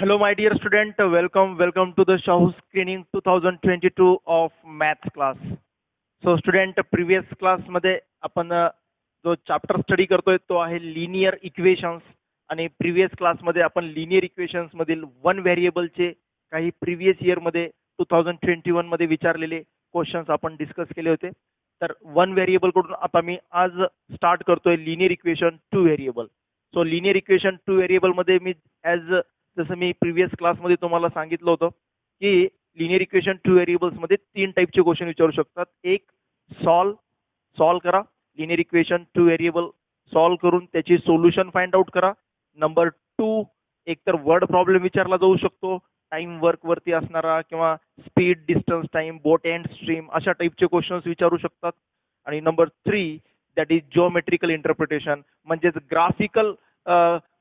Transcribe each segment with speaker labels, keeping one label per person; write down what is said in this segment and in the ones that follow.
Speaker 1: Hello, my dear student. Welcome to the Shahu Screening 2022 of Maths class. So, student, previous class मध्ये आपण जो chapter study करतोय तो आहे लिनियर इक्वेशन्स आणि प्रीवियस क्लास मध्ये आपण लिनियर इक्वेशन्स मधील वन व्हेरिएबलचे काही प्रीवियस इयर मध्ये 2021 मध्ये विचारलेले क्वेश्चन्स आपण डिस्कस केले होते. तर वन व्हेरिएबल कडून आता मी आज स्टार्ट करतोय linear equation two variable. So linear equation two variable मध्ये मी जसं मी प्रीवियस क्लासमध्ये तुम्हाला सांगितलं होतं की लिनियर इक्वेशन टू व्हेरिएबल्स मध्ये तीन टाईपचे क्वेश्चन विचारू शकतात. एक सॉल्व करा linear equation two variable solve करून त्याची सोल्युशन फाइंड आउट करा. नंबर 2 एकतर वर्ड प्रॉब्लेम विचारला जाऊ शकतो, टाइम वर्क वरती असणारा किंवा स्पीड डिस्टन्स टाइम बोट एंड स्ट्रीम अशा टाईपचे क्वेश्चन्स विचारू शकतात. आणि number 3 that is geometrical interpretation म्हणजेच ग्राफिकल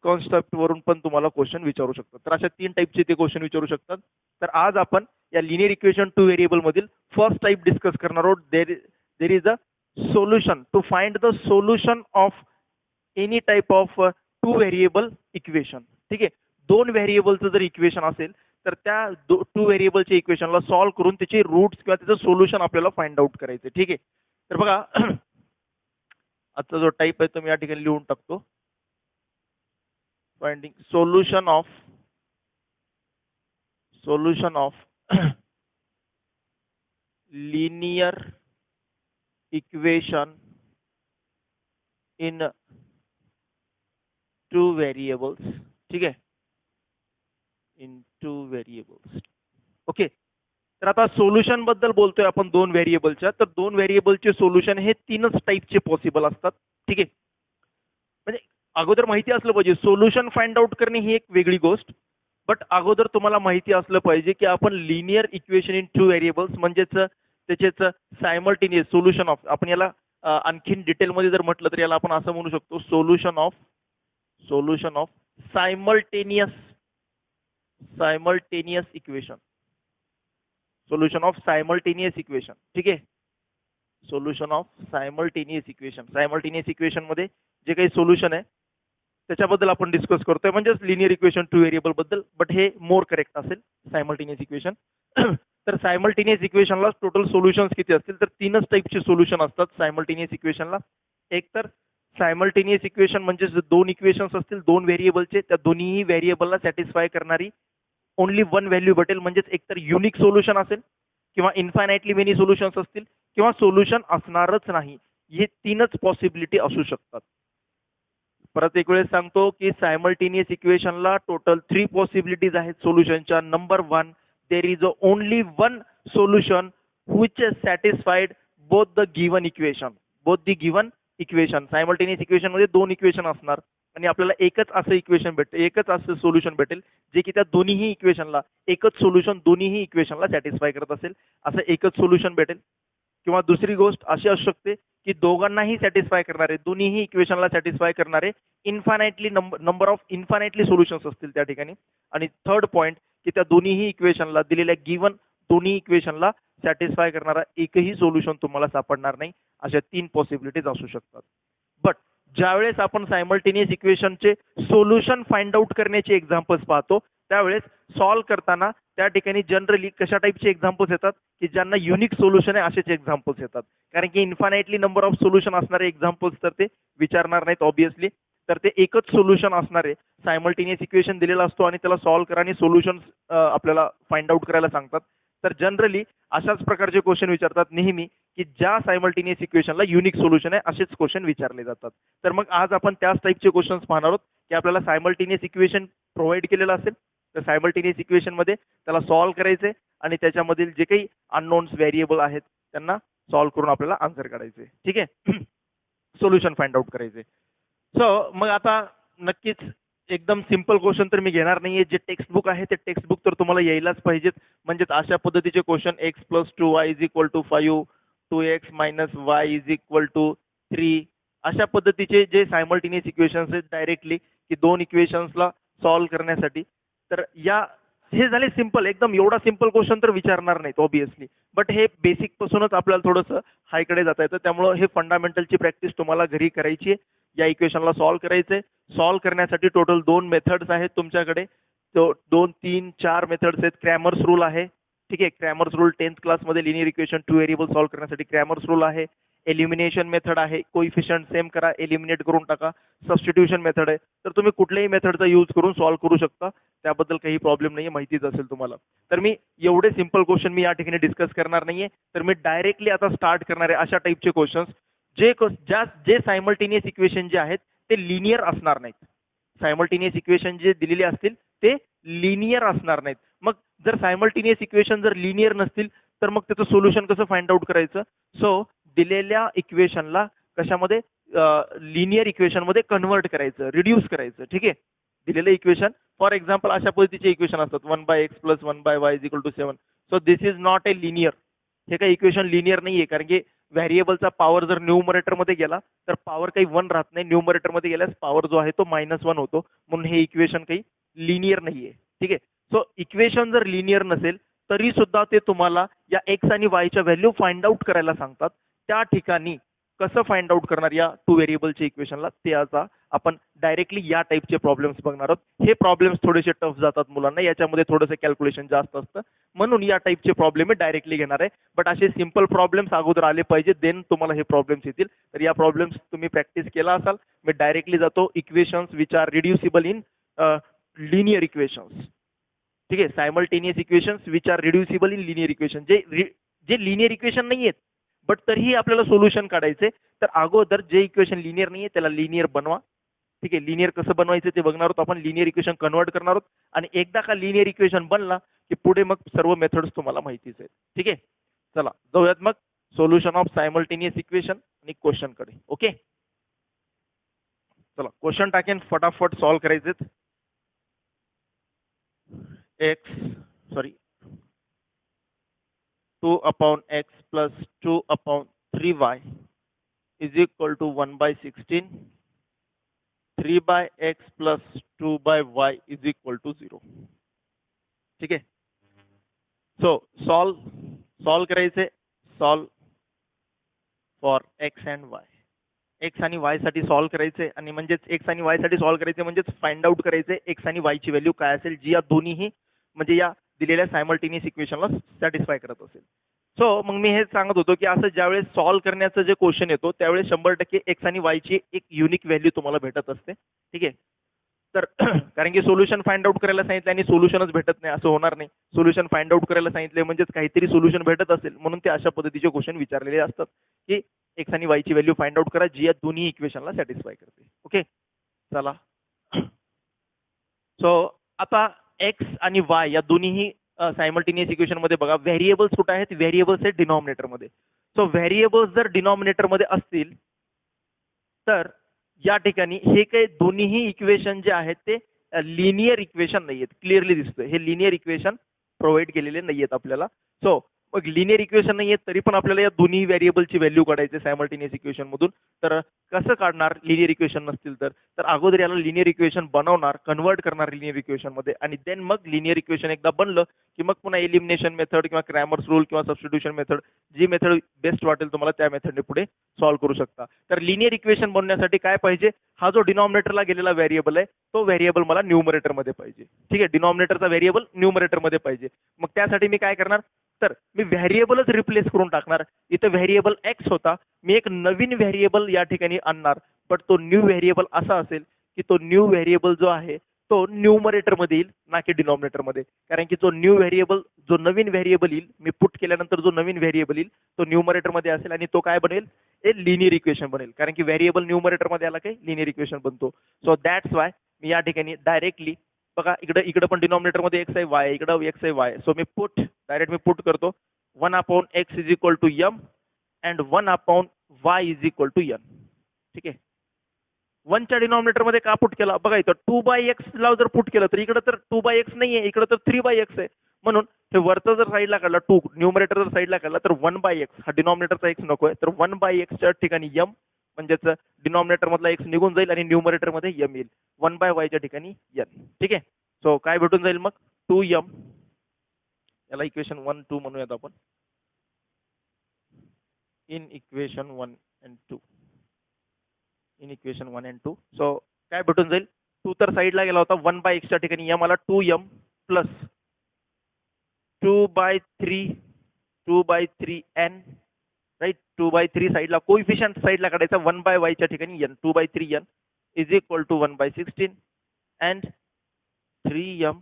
Speaker 1: कॉन्सेप्ट वरून पण तुम्हाला क्वेश्चन विचारू शकतात. तर अशा तीन टाईपचे ते क्वेश्चन विचारू शकतात. तर आज आपण या लिनियर इक्वेशन टू व्हेरिएबल मधील फर्स्ट टाइप डिस्कस करणार आहोत. There is a solution to find the solution of any type of two variable equation. ठीक आहे, दोन व्हेरिएबलचं जर इक्वेशन असेल तर त्या टू व्हेरिएबलच्या इक्वेशनला सॉल्व्ह करून त्याचे रूट्स किंवा त्याचं सोल्युशन आपल्याला फाइंड आउट करायचं. ठीक आहे, तर बघा आजचा जो टाइप आहे तो मी या ठिकाणी लिहून टाकतो. finding solution of linear equation in two variables. ठीक आहे, in two variables. ओके, तर आता सोल्युशन बद्दल बोलतोय आपण दोन व्हेरिएबलच्या. तर दोन व्हेरिएबलचे सोल्युशन हे तीनच टाईपचे पॉसिबल असतात. ठीक आहे, म्हणजे अगोदर माहिती असलं पाहिजे सोल्युशन फाइंड आउट करणे ही एक वेगळी गोष्ट. बट अगोदर तुम्हाला माहिती असलं पाहिजे की आपण linear equation in two variables म्हणजेच त्याचेच सायमल्टेनियस सोल्युशन ऑफ, आपण याला आणखीन डिटेलमध्ये जर म्हटलं तर याला आपण असं म्हणू शकतो solution of simultaneous equation. Solution of simultaneous equation. ठीक आहे, सोल्युशन ऑफ सायमल्टेनियस इक्वेशन मध्ये जे काही सोल्युशन आहे त्याच्याबद्दल आपण डिस्कस करतोय म्हणजेच लिनियर इक्वेशन टू व्हेरिएबल बद्दल. बट हे मोर करेक्ट असेल सायमल्टेनियस इक्वेशन. तर सायमल्टेनियस इक्वेशनला टोटल सोल्युशन्स किती असतील तर तीनच टाईपचे सोल्युशन असतात सायमल्टेनियस इक्वेशनला. एक तर सायमल्टेनियस इक्वेशन म्हणजे दोन इक्वेशन्स असतील दोन व्हेरिएबलचे, त्या दोन्ही व्हेरिएबलला सॅटिस्फाय करणारी ओनली वन व्हॅल्यू भेटेल म्हणजेच एकतर युनिक सोल्युशन असेल किंवा इन्फायनाइटली मेनी सोल्युशन्स असतील किंवा सोल्युशन असणारच नाही. हे तीनच पॉसिबिलिटी असू शकतात. परत एक वेळेस सांगतो की सायमल्टेनियस इक्वेशनला टोटल 3 पॉसिबिलिटीज आहेत सोल्युशनच्या. Number 1 there is only one solution which is satisfied both the given equation. Simultaneous equation मध्ये दोन इक्वेशन असणार आणि आपल्याला एकच असं सोल्युशन भेटेल जे की त्या दोन्हीही इक्वेशनला एकच सोल्युशन दोन्हीही इक्वेशनला सॅटिस्फाय करत असेल असं एकच सोल्युशन भेटेल. किंवा दुसरी गोष्ट अशी असू शकते की दोघांनाही सॅटिस्फाय करणारे दोन्हीही इक्वेशनला सॅटिस्फाय करणारे infinitely number of infinitely solutions असतील त्या ठिकाणी. आणि थर्ड पॉइंट की त्या दोन्हीही इक्वेशनला दिलेल्या गिवन दोन्ही इक्वेशनला सॅटिस्फाय करणारा एकही सोल्युशन तुम्हाला सापडणार नाही. अशा 3 पॉसिबिलिटीज असू शकतात. बट ज्यावेळेस आपण सायमल्टेनियस इक्वेशनचे सोल्युशन फाइंड आउट करण्याचे एक्झाम्पल्स पाहतो त्यावेळेस सॉल्व करताना त्या ठिकाणी जनरली कशा टाईपचे एक्झाम्पल्स येतात की ज्यांना युनिक सोल्युशन आहे असेच एक्झाम्पल्स येतात. कारण की इन्फायनाइटली नंबर ऑफ सोल्युशन असणारे एक्झाम्पल्स तर ते विचारणार नाहीत ऑब्विसली. तर ते एकच सोल्युशन असणारे सायमल्टेनियस इक्वेशन दिलेला असतो आणि त्याला सॉल्व करा आणि सोल्युशन आपल्याला फाइंड आउट करायला सांगतात. तर जनरली अशाच प्रकारचे क्वेश्चन विचारतात नेहमी की ज्या सायमल्टेनियस इक्वेशनला युनिक सोल्युशन आहे असेच क्वेश्चन विचारले जातात. तर मग आज आपण त्याच टाईपचे क्वेश्चन्स पाहणार आहोत की आपल्याला सायमल्टेनियस इक्वेशन प्रोव्हाइड केलेलं असेल तर सायमल्टेनियस इक्वेशन मध्ये त्याला सॉल्व करायचे आणि त्याच्यामधील जे काही अननोन्स व्हेरिएबल आहेत त्यांना सॉल्व करून आपल्याला आन्सर काढायचे. ठीक आहे, सोल्युशन फाइंड आउट करायचे. सो मग आता नक्कीच एकदम सिंपल क्वेश्चन तर मी घेणार नाहीये. जे टेक्स्ट बुक आहे ते टेक्स्ट बुक तर तुम्हाला यायलाच पाहिजेत. म्हणजेच अशा पद्धतीचे question x + 2y = 5 2x - y = 3 अशा पद्धतीचे जे सायमल्टेनियस इक्वेशन्स आहेत डायरेक्टली की दोन इक्वेशन्सला सॉल्व करण्यासाठी. तर या हे झाले सिंपल, एकदम एवढा सिंपल क्वेश्चन तर विचारणार नाहीत ऑब्विसली. बट हे बेसिक पासूनच आपल्याला थोडंसं हायकडे जाता येतं. त्यामुळे हे फंडामेंटलची प्रॅक्टिस तुम्हाला घरी करायची आहे. या इक्वेशनला सॉल्व करायचंय. सॉल्व करण्यासाठी टोटल 2 मेथड्स आहेत तुमच्याकडे. तो 2, 3, 4 मेथड्स आहेत. क्रॅमर्स रूल आहे. ठीक आहे, क्रॅमर्स रूल 10th क्लासमध्ये लिनियर इक्वेशन 2 व्हेरिएबल सॉल्व्ह करण्यासाठी क्रॅमर्स रूल आहे. एलिमिनेशन मेथड आहे, कोइफिशियंट सेम करा, एलिमिनेट करून टाका. सबस्टिट्यूशन मेथड आहे, तर तुम्ही कुठल्याही मेथडचा यूज करून सॉल्व्ह करू शकता. त्याबद्दल काही प्रॉब्लेम नाही, माहितीच असेल तुम्हाला. तर मी एवढे सिंपल क्वेश्चन मी या ठिकाणी डिस्कस करणार नाहीये. तर मी डायरेक्टली आता स्टार्ट करणार आहे अशा टाईपचे क्वेश्चन्स जे सायमल्टेनियस इक्वेशन जे आहेत ते लिनियर असणार नाहीत. सायमल्टेनियस इक्वेशन जे दिलेले असतील ते लिनियर असणार नाहीत. मग जर सायमल्टेनियस इक्वेशन जर लिनियर नसतील तर मग त्याचं सोल्युशन कसं फाइंड आउट करायचं? सो दिलेल्या इक्वेशनला कशामध्ये लिनियर इक्वेशन मध्ये कन्वर्ट करायचं, रिड्यूस करायचं. ठीक आहे, दिलेलं इक्वेशन फॉर एक्झाम्पल अशा पद्धतीचे इक्वेशन असतात 1/x + 1/y = 7. So this is not a linear. हे काही इक्वेशन लिनियर नाहीये, कारण की व्हेरिएबलचा पॉवर जर न्यूमरेटर मध्ये गेला तर पॉवर काही 1 राहत नाही. न्यूमरेटर मध्ये गेल्यास पॉवर जो आहे तो -1 होतो. म्हणून हे इक्वेशन काही लिनियर नाहीये. ठीक आहे, सो इक्वेशन जर लिनियर नसेल तरी सुद्धा ते तुम्हाला या एक्स आणि वायच्या व्हॅल्यू फाइंड आउट करायला सांगतात. त्या ठिकाणी कसं फाइंड आउट करणार या 2 व्हेरिएबलच्या इक्वेशनला, ते आता आपण डायरेक्टली या टाईपचे प्रॉब्लेम्स बघणार आहोत. हे प्रॉब्लेम्स थोडेसे टफ जातात मुलांना, याच्यामध्ये थोडंसं कॅल्क्युलेशन जास्त असतं, म्हणून या टाईपचे प्रॉब्लेम मी डायरेक्टली घेणार आहे. बट असे सिंपल प्रॉब्लेम्स अगोदर आले पाहिजे, देन तुम्हाला हे प्रॉब्लेम्स येतील. तर या प्रॉब्लेम्स तुम्ही प्रॅक्टिस केला असाल. मी डायरेक्टली जातो equations which are reducible in linear equations. ठीक आहे, simultaneous equations which are reducible in linear equation, जे लिनियर इक्वेशन नाही आहेत बट तरीही आपल्याला सोल्युशन काढायचे. तर अगोदर जे इक्वेशन लिनियर नाहीये त्याला लिनियर बनवा. ठीक आहे, लिनियर कसं बनवायचं ते बघणार आहोत आपण. लिनियर इक्वेशन कन्वर्ट करणार आहोत आणि एकदा का लिनियर इक्वेशन बनला की पुढे मग सर्व मेथड्स तुम्हाला माहितीच आहेत. ठीक आहे, चला जाऊयात मग सोल्युशन ऑफ सायमल्टेनियस इक्वेशन आणि क्वेश्चन कडे. ओके, चला क्वेश्चन टाकेन, फटाफट सॉल्व्ह करायचे. X sorry 2/x + 2/3y = 1/16. 3/x + 2/y = 0. ठीक आहे, सो सॉल्व करायचे. Solve for x and Y. X आणि वाय साठी सॉल्व करायचे, आणि म्हणजेच एक्स आणि वाय साठी सॉल्व करायचे म्हणजेच फाइंड आउट करायचे एक्स आणि वाय ची व्हॅल्यू काय असेल, जी या दोन्हीही म्हणजे या दिलेल्या सायमल्टेनियस इक्वेशनला सॅटिस्फाय करत असेल. सो मग मी हे सांगत होतो की असं ज्यावेळेस सॉल्व करण्याचं जे क्वेश्चन येतो त्यावेळेस 100% एक्स आणि वाय ची एक युनिक व्हॅल्यू तुम्हाला भेटत असते. ठीक आहे, तर कारण की सोल्युशन फाइंड आउट करायला सांगितलं आणि सोल्युशनच भेटत नाही असं होणार नाही. सोल्युशन फाइंड आउट करायला सांगितले म्हणजेच काहीतरी सोल्युशन भेटत असेल, म्हणून ते अशा पद्धतीचे क्वेश्चन विचारलेले असतात की एक्स आणि वाय ची व्हॅल्यू फाइंड आउट करा जी या दोन्ही इक्वेशनला सॅटिस्फाय करते. ओके, चला. सो आता एक्स आणि वाय या दोन्हीही सायमल्टेनियस इक्वेशन मध्ये बघा, व्हेरिएबल्स कुठे आहेत? व्हेरिएबल्स आहेत डिनॉमिनेटर मध्ये. सो व्हेरिएबल्स जर डिनॉमिनेटर मध्ये असतील तर या ठिकाणी हे काही दोन्हीही इक्वेशन जे आहेत ते लिनियर इक्वेशन नाही आहेत. क्लिअरली दिसतंय हे लिनियर इक्वेशन प्रोव्हाइड केलेले नाही आहेत आपल्याला. सो मग लिनियर इक्वेशन नाही आहेत तरी पण आपल्याला या दोन्ही व्हेरिएबलची व्हॅल्यू काढायची सायमल्टेनियस इक्वेशन मधून. तर कसं काढणार लिनियर इक्वेशन नसतील तर अगोदर याला लिनियर इक्वेशन बनवणार, कन्वर्ट करणार लिनियर इक्वेशन मध्ये, आणि देन मग लिनियर इक्वेशन एकदा बनलं की मग पुन्हा एलिमिनेशन मेथड किंवा क्रॅमर्स रूल किंवा सबस्टिट्यूशन मेथड, जी मेथड बेस्ट वाटेल तुम्हाला त्या मेथडने पुढे सॉल्व्ह करू शकता. तर लिनियर इक्वेशन बनवण्यासाठी काय पाहिजे? हा जो डिनॉमिनेटरला गेलेला व्हेरिएबल आहे तो व्हेरिएबल मला न्यूमरेटर मध्ये पाहिजे. ठीक आहे, डिनॉमिनेटरचा व्हेरिएबल न्यूमरेटर मध्ये पाहिजे. मग त्यासाठी मी काय करणार? तर मी व्हेरिएबलच रिप्लेस करून टाकणार. इथं व्हेरिएबल एक्स होता, मी एक नवीन व्हेरिएबल या ठिकाणी आणणार, बट तो न्यू व्हेरिएबल असा असेल की तो न्यू व्हेरिएबल जो आहे तो न्यूमरेटर मध्ये येईल ना की डिनॉमिनेटर मध्ये. कारण की जो न्यू व्हेरिएबल, जो नवीन व्हेरिएबल येईल मी पुट केल्यानंतर जो नवीन व्हेरिएबल येईल तो न्यूमरेटर मध्ये असेल आणि तो काय बनेल? ए लिनियर इक्वेशन बनेल. कारण की व्हेरिएबल न्यूमरेटर मध्ये आला काही लिनियर इक्वेशन बनतो. सो दॅट्स वाय मी या ठिकाणी डायरेक्टली बघा, इकडे पण डिनॉमिनेटर मध्ये एक्स आहे, वाय इकडं एक्स आहे, वाय. सो मी डायरेक्ट मी पुट करतो 1/x = m and 1/y = n. ठीक आहे, 1 च्या डिनॉमिनेटर मध्ये का पुट केला? बघा इथं 2/x ला जर पुट केलं तर इकडे तर 2/x नाहीये, इकडे तर 3/x आहे. म्हणून हे वरचा जर साईडला काढला 2, न्यूमरेटर जर साईडला काढला तर 1/x, हा डिनॉमिनेटरचा x नकोय, तर 1/x च्या ठिकाणी m म्हणजेच डिनॉमिनेटर मधला x निघून जाईल आणि न्यूमरेटर मध्ये m येईल. 1/y च्या ठिकाणी n. ठीक आहे, सो काय भेटून जाईल मग? 2m. याला इक्वेशन 1, 2 म्हणूयात आपण. In equation 1 and 2. In equation 1 and 2. So काय भेटून जाईल? टू तर साईडला गेला होता, 1/x ठिकाणी m आला 2m प्लस 2/3 राईट. 2/3 साईडला कोइफिशियंट साईडला काढायचा, 1/y ठिकाणी n, 2/3n is equal to 1/16 and 3m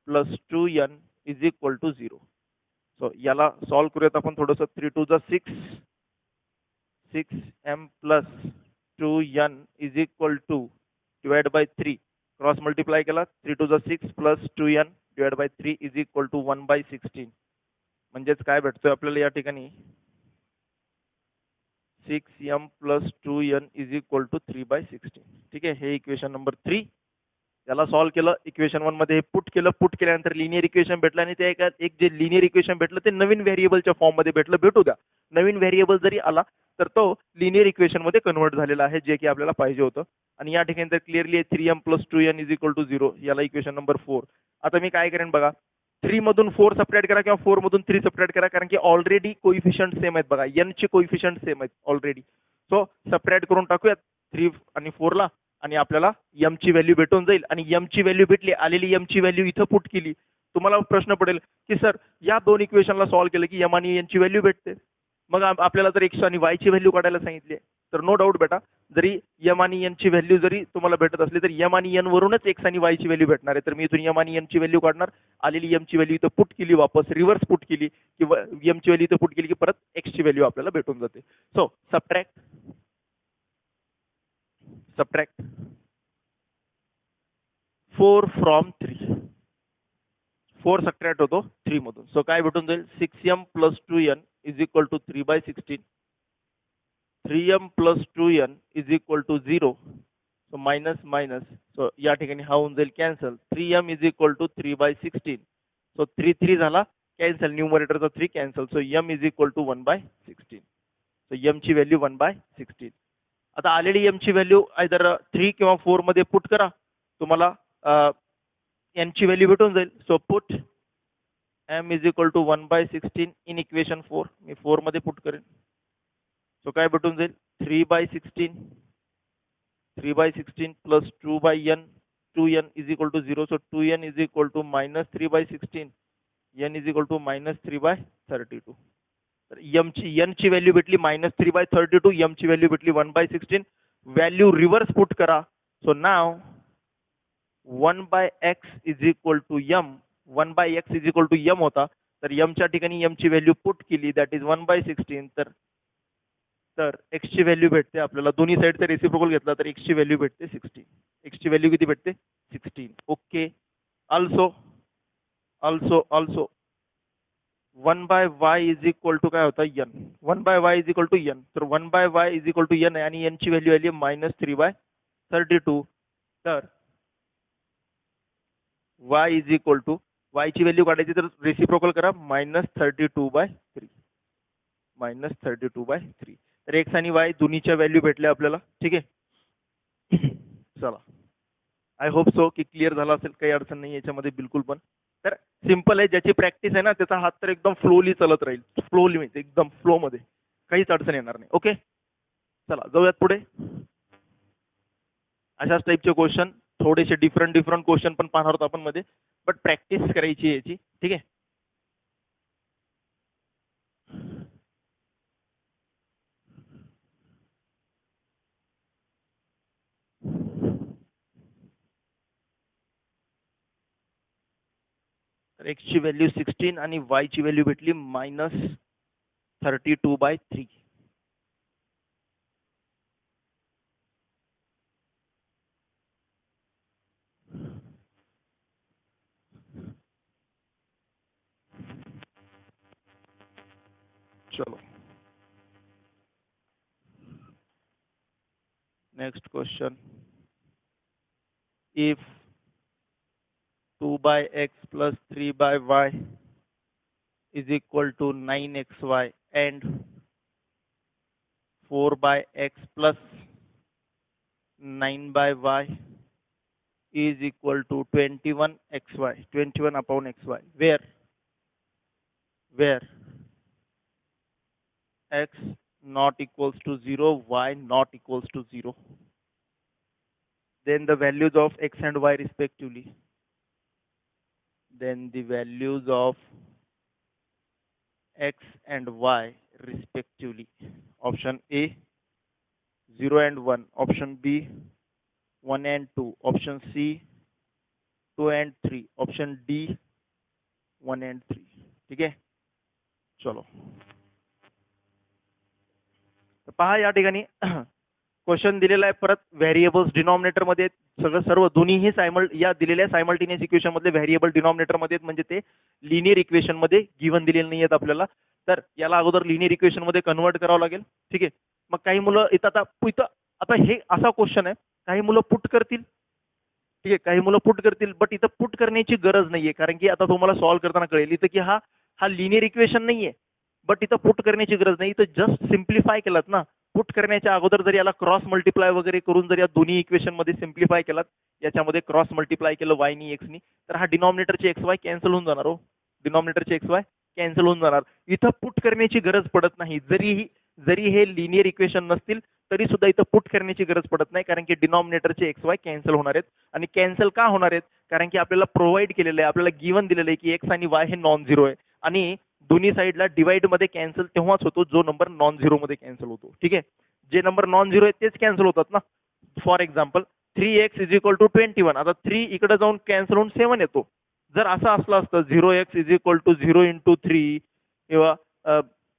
Speaker 1: plus 2n is equal to 0. So याला सॉल्व करूयात आपण थोडंसं. 3 2 6, 6m plus 2n is equal to divide by 3, cross multiply केला, 3 2 6 plus 2n divide by 3 is equal to 1/16. म्हणजेच काय भेटतोय आपल्याला या ठिकाणी 6m plus 2n is equal to 3/16. ठीक आहे, हे इक्वेशन नंबर 3. याला सॉल्व केलं, इक्वेशन 1 मध्ये पुट केलं, पुट केल्यानंतर लिनियर इक्वेशन भेटलं आणि ते एक जे लिनियर इक्वेशन भेटलं ते नवीन व्हेरिएबलच्या फॉर्म मध्ये भेटलं. भेटू द्या, नवीन व्हेरिएबल जरी आला तर तो लिनियर इक्वेशन मध्ये कन्वर्ट झालेला आहे, जे की आपल्याला पाहिजे होतं. आणि या ठिकाणी तर clearly 3m plus 2n is equal to 0. याला इक्वेशन नंबर 4. आता मी काय करेन बघा, 3 मधून 4 सबट्रॅक्ट करा किंवा 4 मधून 3 सबट्रॅक्ट करा, कारण की ऑलरेडी कोइफिशियंट सेम आहेत बघा, n चे कोइफिशियंट सेम आहेत ऑलरेडी. सो सबट्रॅक्ट करून टाकूयात 3 आणि 4 ला, आणि आपल्याला m ची व्हॅल्यू भेटून जाईल. आणि m ची व्हॅल्यू भेटली, आलेली m ची व्हॅल्यू इथं पुट केली. तुम्हाला प्रश्न पडेल की सर या दोन इक्वेशनला सॉल्व केलं की m आणि n ची व्हॅल्यू भेटते, मग आपल्याला जर x आणि y ची व्हॅल्यू काढायला सांगितली तर नो डाऊट बेटा, जरी m आणि n ची व्हॅल्यू जरी तुम्हाला भेटत असली तर m आणि n वरूनच x आणि y ची व्हॅल्यू भेटणार आहे. तर मी इथून m आणि n ची व्हॅल्यू काढणार, आलेली m ची व्हॅल्यू इथं पुट केली, वापस रिव्हर्स पुट केली किंवा m ची व्हॅल्यू इथं पुट केली की परत x ची व्हॅल्यू आपल्याला भेटून जाते. सो सबट्रॅक्ट 4 फ्रॉम 3, 4 सबट्रॅक्ट होतो 3 मधून. सो काय भेटून जाईल, 6m plus 2n is equal to 3/16, 3m plus 2n is equal to 0. So minus minus, so या ठिकाणी हा होऊन जाईल cancel, 3m is equal to 3/16. So 3 3 झाला कॅन्सल, न्यूमरेटरचा 3 cancel. So m is equal to 1/16. So m ची value 1/16. आता आलेली m ची व्हॅल्यू आयदर 3 किंवा 4 मध्ये पुट करा, तुम्हाला n ची व्हॅल्यू भेटून जाईल. So put m is equal to 1/16 in equation 4. मी 4 मध्ये पुट करेन. सो काय भेटून जाईल, 3/16 plus 2/n, 2n is equal to 0. So 2n is equal to minus 3/16, n is equal to minus 3/32. तर n ची व्हॅल्यू भेटली मायनस 3/32, m ची व्हॅल्यू भेटली 1/16. व्हॅल्यू रिव्हर्स पुट करा. So now 1/x is equal to m, 1/x is equal to m होता, तर m च्या ठिकाणी m ची व्हॅल्यू पुट केली, दॅट इज 1/16. तर x ची व्हॅल्यू भेटते आपल्याला, दोन्ही साईडचा रेसिप्रोकल घेतला तर x ची व्हॅल्यू भेटते 16. x ची व्हॅल्यू किती भेटते, 16. Okay. Also 1/y is equal to काय होता, n. 1/y is equal to n. तर 1/y is equal to n आहे आणि n ची व्हॅल्यू आली मायनस 3/32. तर y is equal to, y ची व्हॅल्यू काढायची तर रेसिप्रोकल करा, मायनस 32/3, मायनस 32/3. तर x आणि y दोन्हीच्या व्हॅल्यू भेटल्या आपल्याला. ठीक आहे, चला, आय होप सो की क्लिअर झाला असेल, काही अडचण नाही याच्यामध्ये बिलकुल पण. तर सिंपल आहे, ज्याची प्रॅक्टिस आहे ना त्याचा हात तर एकदम फ्लोली चालत राहील, फ्लोली म्हणजे एकदम फ्लो मध्ये, काहीच अडचण येणार नाही. ओके, चला जाऊयात पुढे. अशाच टाईपचे क्वेश्चन, थोडेसे डिफरंट क्वेश्चन पण पाहणार आहोत आपण मध्ये, बट प्रॅक्टिस करायची आहे याची. ठीक आहे, तर x ची व्हॅल्यू 16 आणि y ची व्हॅल्यू भेटली मायनस 32/3. चलो next question. If 2/x plus 3/y is equal to 9xy and 4/x plus 9/y is equal to 21xy, 21 upon xy, where x not equals to 0, y not equals to 0. then the values of x and y respectively, then the values of x and y respectively. Option A 0 and 1, option B 1 and 2, option C 2 and 3, option D 1 and 3. ठीक आहे, चलो तर पहा या ठिकाणी question दिलेला आहे. परत व्हेरिएबल्स डिनॉमिनेटर मध्ये सगळं सर्व दोन्हीही या दिलेल्या सायमल्टेनियस इक्वेशन मधले व्हेरिएबल डिनॉमिनेटर मध्ये म्हणजे ते लिनियर इक्वेशन मध्ये गिवन दिलेले नाही आहेत आपल्याला. तर याला अगोदर लिनियर इक्वेशन मध्ये कन्वर्ट करावं लागेल. ठीक आहे, मग काही मुलं इथं आता हे असा क्वेश्चन आहे, काही मुलं पुट करतील. ठीक आहे, काही मुलं पुट करतील, बट इथं पुट करण्याची गरज नाहीये, कारण की आता तुम्हाला सॉल्व्ह करताना कळेल इथं की हा लिनियर इक्वेशन नाहीये, बट इथं पुट करण्याची गरज नाही. इथं जस्ट सिम्प्लिफाय केलात ना. पुट करण्याच्या अगोदर जर याला क्रॉस मल्टिप्लाय वगैरे करून जर या दोन्ही इक्वेशन मध्ये सिम्प्लिफाय केलात, याच्यामध्ये क्रॉस मल्टिप्लाय केलं y नी x नी, तर हा डिनॉमिनेटरचे एक्स वाय कॅन्सल होऊन जाणार. हो, डिनॉमिनेटरचे एक्स वाय कॅन्सल होऊन जाणार. इथं पुट करण्याची गरज पडत नाही. जरी हे लिनियर इक्वेशन नसतील तरी सुद्धा इथं पुट करण्याची गरज पडत नाही, कारण की डिनॉमिनेटरचे एक्स वाय कॅन्सल होणार आहेत. आणि कॅन्सल का होणार आहेत? कारण की आपल्याला प्रोव्हाइड केलेलं आहे, आपल्याला गिवन दिलेलं आहे की एक्स आणि वाय हे नॉन झिरो आहे, आणि दोन्ही साईडला डिवाइड मध्ये कॅन्सल तेव्हाच होतो जो नंबर नॉन झिरो मध्ये कॅन्सल होतो. ठीक आहे, जे नंबर नॉन झिरो आहेत तेच कॅन्सल होतात ना. For example 3x is equal to 21, आता 3 इकडे जाऊन कॅन्सल होऊन 7 येतो. जर असं असलं असतं 0x is equal to 0 into 3, किंवा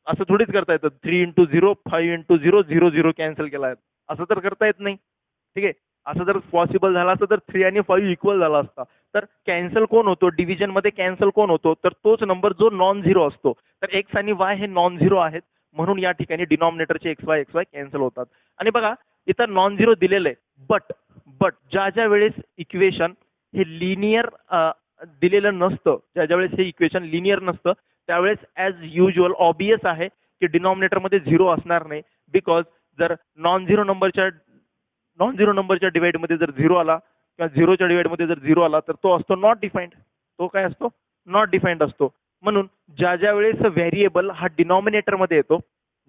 Speaker 1: असं थोडीच करता येतं 3 इंटू 0 5 इंटू 0 0 0 कॅन्सल केला आहे, असं तर करता येत नाही. ठीक आहे, असं जर पॉसिबल झालं असतं तर 3 आणि 5 इक्वल झाला असता. तर कॅन्सल कोण होतो डिव्हिजन मध्ये? कॅन्सल कोण होतो? तर तोच नंबर जो नॉन झिरो असतो. तर एक्स आणि वाय हे नॉन झिरो आहेत, म्हणून या ठिकाणी डिनॉमिनेटरचे एक्स वाय कॅन्सल होतात. आणि बघा इथं नॉन झिरो दिलेलं आहे, बट ज्या वेळेस इक्वेशन हे लिनियर दिलेलं नसतं, ज्या वेळेस हे इक्वेशन लिनियर नसतं, त्यावेळेस ॲज युजल ऑबियस आहे की डिनॉमिनेटर मध्ये झिरो असणार नाही. बिकॉज जर नॉन झिरो नंबरच्या डिवाइड मध्ये जर झिरो आला, किंवा झिरोच्या डिवाइड मध्ये जर झिरो आला, तर तो असतो नॉट डिफाईन्ड. तो काय असतो? नॉट डिफाईन्ड असतो. म्हणून ज्या वेळेस व्हेरिएबल हा डिनॉमिनेटर मध्ये येतो,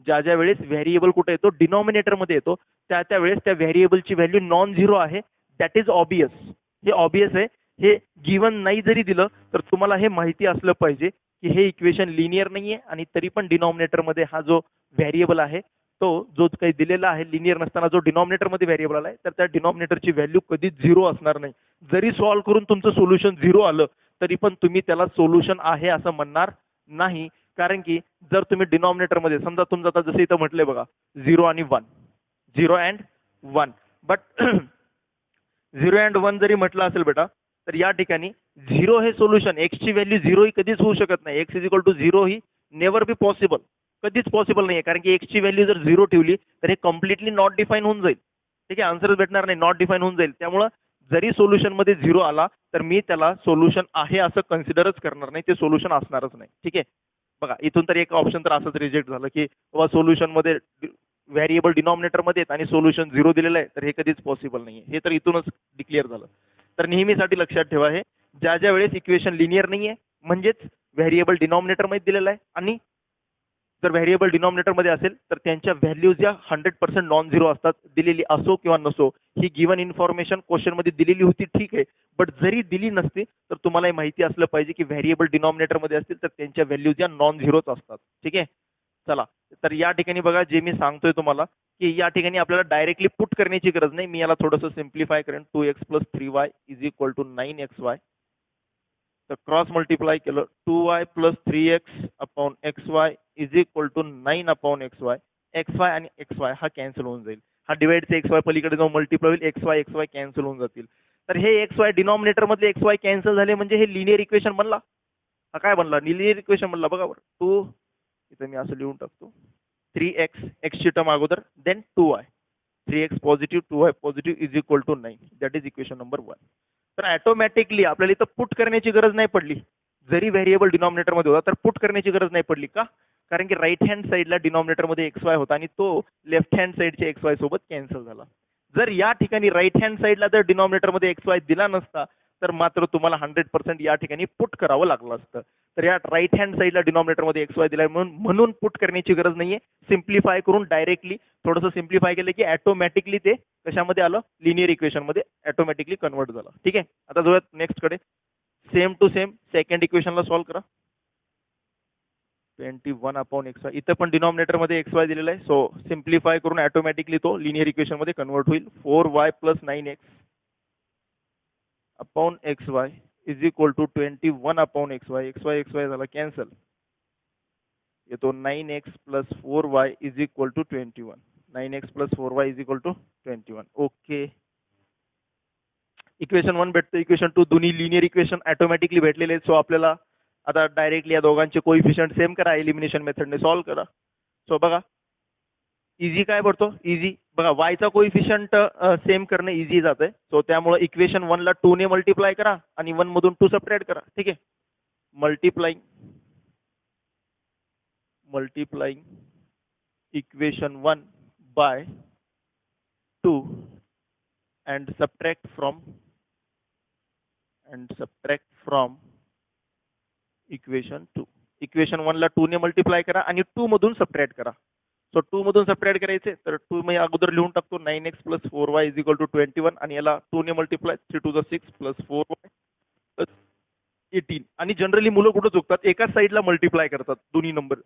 Speaker 1: ज्या वेळेस व्हेरिएबल कुठे येतो? डिनॉमिनेटर मध्ये येतो, त्या वेळेस त्या व्हेरिएबलची व्हॅल्यू नॉन झिरो आहे. That is obvious. हे ऑबियस आहे. हे गिवन नाही जरी दिलं तर तुम्हाला हे माहिती असलं पाहिजे की हे इक्वेशन लिनियर नाहीये, आणि तरी पण डिनॉमिनेटर मध्ये हा जो व्हेरिएबल आहे तो जो काही दिलेला आहे लिनियर नसताना जो डिनॉमिनेटर मध्ये व्हेरिएबल आलाय, तर त्या डिनॉमिनेटरची व्हॅल्यू कधीच झिरो असणार नाही. जरी सॉल्व्ह करून तुमचं सोल्युशन झिरो आलं तरी पण तुम्ही त्याला सोल्युशन आहे असं म्हणणार नाही. कारण की जर तुम्ही डिनॉमिनेटर मध्ये समजा तुमचं आता जसं इथं म्हटलंय बघा 0 आणि 1, 0 अँड 1, बट 0 अँड 1 जरी म्हटलं असेल बेटा, तर या ठिकाणी 0 हे सोल्युशन, एक्स ची व्हॅल्यू 0 ही कधीच होऊ शकत नाही. एक्स इज इक्वल टू 0 ही नेव्हर बी पॉसिबल, कधीच पॉसिबल नाही. कारण की एक्स ची व्हॅल्यू जर 0 ठेवली तर हे कम्प्लिटली नॉट डिफाईन होऊन जाईल. ठीक आहे, आन्सरच भेटणार नाही, नॉट डिफाईन होऊन जाईल. त्यामुळं जरी सोल्युशन मध्ये 0 आला तर मी त्याला सोल्युशन आहे असं कन्सिडरच करणार नाही, ते सोल्युशन असणारच नाही. ठीक आहे, बघा इथून तर एक ऑप्शन तर असंच रिजेक्ट झालं की बाबा सोल्युशन मध्ये व्हेरिएबल डिनॉमिनेटर मध्ये आहेत आणि सोल्युशन 0 दिलेलं आहे, तर हे कधीच पॉसिबल नाही. हे तर इथूनच डिक्लेअर झालं. तर नेहमीसाठी लक्षात ठेवा, हे ज्या वेळेस इक्वेशन लिनियर नाहीये म्हणजेच व्हेरिएबल डिनॉमिनेटर मध्ये दिलेला आहे, आणि जर व्हेरिएबल डिनॉमिनेटर मध्ये असेल तर त्यांच्या व्हॅल्यूज या 100% नॉन झिरो असतात, दिलेली असो किंवा नसो. ही गिवन इन्फॉर्मेशन क्वेश्चन मध्ये दिलेली होती, ठीक आहे, बट जरी दिली नसती तर तुम्हाला माहिती असलं पाहिजे की व्हेरिएबल डिनॉमिनेटर मध्ये असतील तर त्यांच्या व्हॅल्यूज या नॉन झिरोच असतात. ठीक आहे, चला तर या ठिकाणी बघा जे मी सांगतोय तुम्हाला की या ठिकाणी आपल्याला डायरेक्टली पुट करण्याची गरज नाही. मी याला थोडंसं सिम्प्लिफाय करेन. 2x + 3y is equal to 9xy. तर क्रॉस मल्टिप्लाय केलं 2y + 3x upon xy is equal to 9 upon xy. xy आणि xy हा कॅन्सल होऊन जाईल. हा डिवाइडचे xy पलीकडे जाऊन मल्टिप्लाय होईल, xy कॅन्सल होऊन जातील. तर हे xy डिनॉमिनेटर मधले xy कॅन्सल झाले म्हणजे हे लिनियर इक्वेशन बनला. हा काय बनला? लिनियर इक्वेशन बनला. बघा बरं, 2 इथं मी असं लिहून टाकतो, 3x x ची टर्म अगोदर, then 2y, 3x positive 2y positive is equal to 9. That is equation number 1. तर ऑटोमॅटिकली आपल्याला इथं पुट करण्याची गरज नाही पडली. जरी व्हेरिएबल डिनॉमिनेटर मध्ये होता तर पुट करण्याची गरज नाही पडली. का? कारण की राईट हँड साईडला डिनॉमिनेटर मध्ये xy होता आणि तो लेफ्ट हँड साईडच्या xy सोबत कॅन्सल झाला. जर या ठिकाणी राईट हँड साईडला जर डिनॉमिनेटर मध्ये xy दिला नसता तर मात्र तुम्हाला 100% या ठिकाणी पुट करावं लागलं असतं. तर या राईट हँड साईडला डिनॉमिनेटरमध्ये एक्स वाय दिलाय म्हणून पुट करण्याची गरज नाहीये. सिम्प्लिफाय करून डायरेक्टली थोडंसं सिम्प्लिफाय केलं की ऑटोमॅटिकली ते कशामध्ये आलं, लिनियर इक्वेशनमध्ये ऑटोमॅटिकली कन्वर्ट झालं. ठीक आहे, आता जाऊयात नेक्स्ट कडे. सेम टू सेम सेकंड इक्वेशनला सॉल्व्ह करा. 21/x इथं पण डिनॉमिनेटर मध्ये एक्स वाय दिलेला आहे. सो सिम्प्लिफाय करून ऑटोमॅटिकली तो लिनियर इक्वेशन मध्ये कन्वर्ट होईल. 4y + 9x upon x y is equal to 21/xy. xy झाला कॅन्सल. येतो 9x + 4y is equal to 21. 9x + 4y is equal to 21. Okay, equation 1 भेटतं. इक्वेशन 2 दोन्ही लिनियर इक्वेशन ऑटोमॅटिकली भेटलेले आहेत. सो आपल्याला आता डायरेक्टली या दोघांचे कोइफिशियंट सेम करा, एलिमिनेशन मेथडने सॉल्व्ह करा. सो बघा इझी काय पडतो, इझी बघा वायचा कोइफिशियंट सेम करणं इझी जातंय. सो त्यामुळे इक्वेशन 1 ला 2 ने मल्टिप्लाय करा आणि 1 मधून 2 सबट्रॅक्ट करा. ठीक आहे, multiplying equation 1 by 2 and subtract from equation 2. Equation 1 ला 2 ने मल्टिप्लाय करा आणि 2 मधून सबट्रॅक्ट करा. सो 2 मधून सबट्रॅक्ट करायचे तर 2 मी अगोदर लिहून टाकतो. 9x + 4y is equal to 21 आणि याला 2 ने मल्टिप्लाय 3 to the 6 + 4y + 18. आणि जनरली मुलं कुठं चुकतात, एकाच साईडला मल्टिप्लाय करतात दोन्ही नंबर.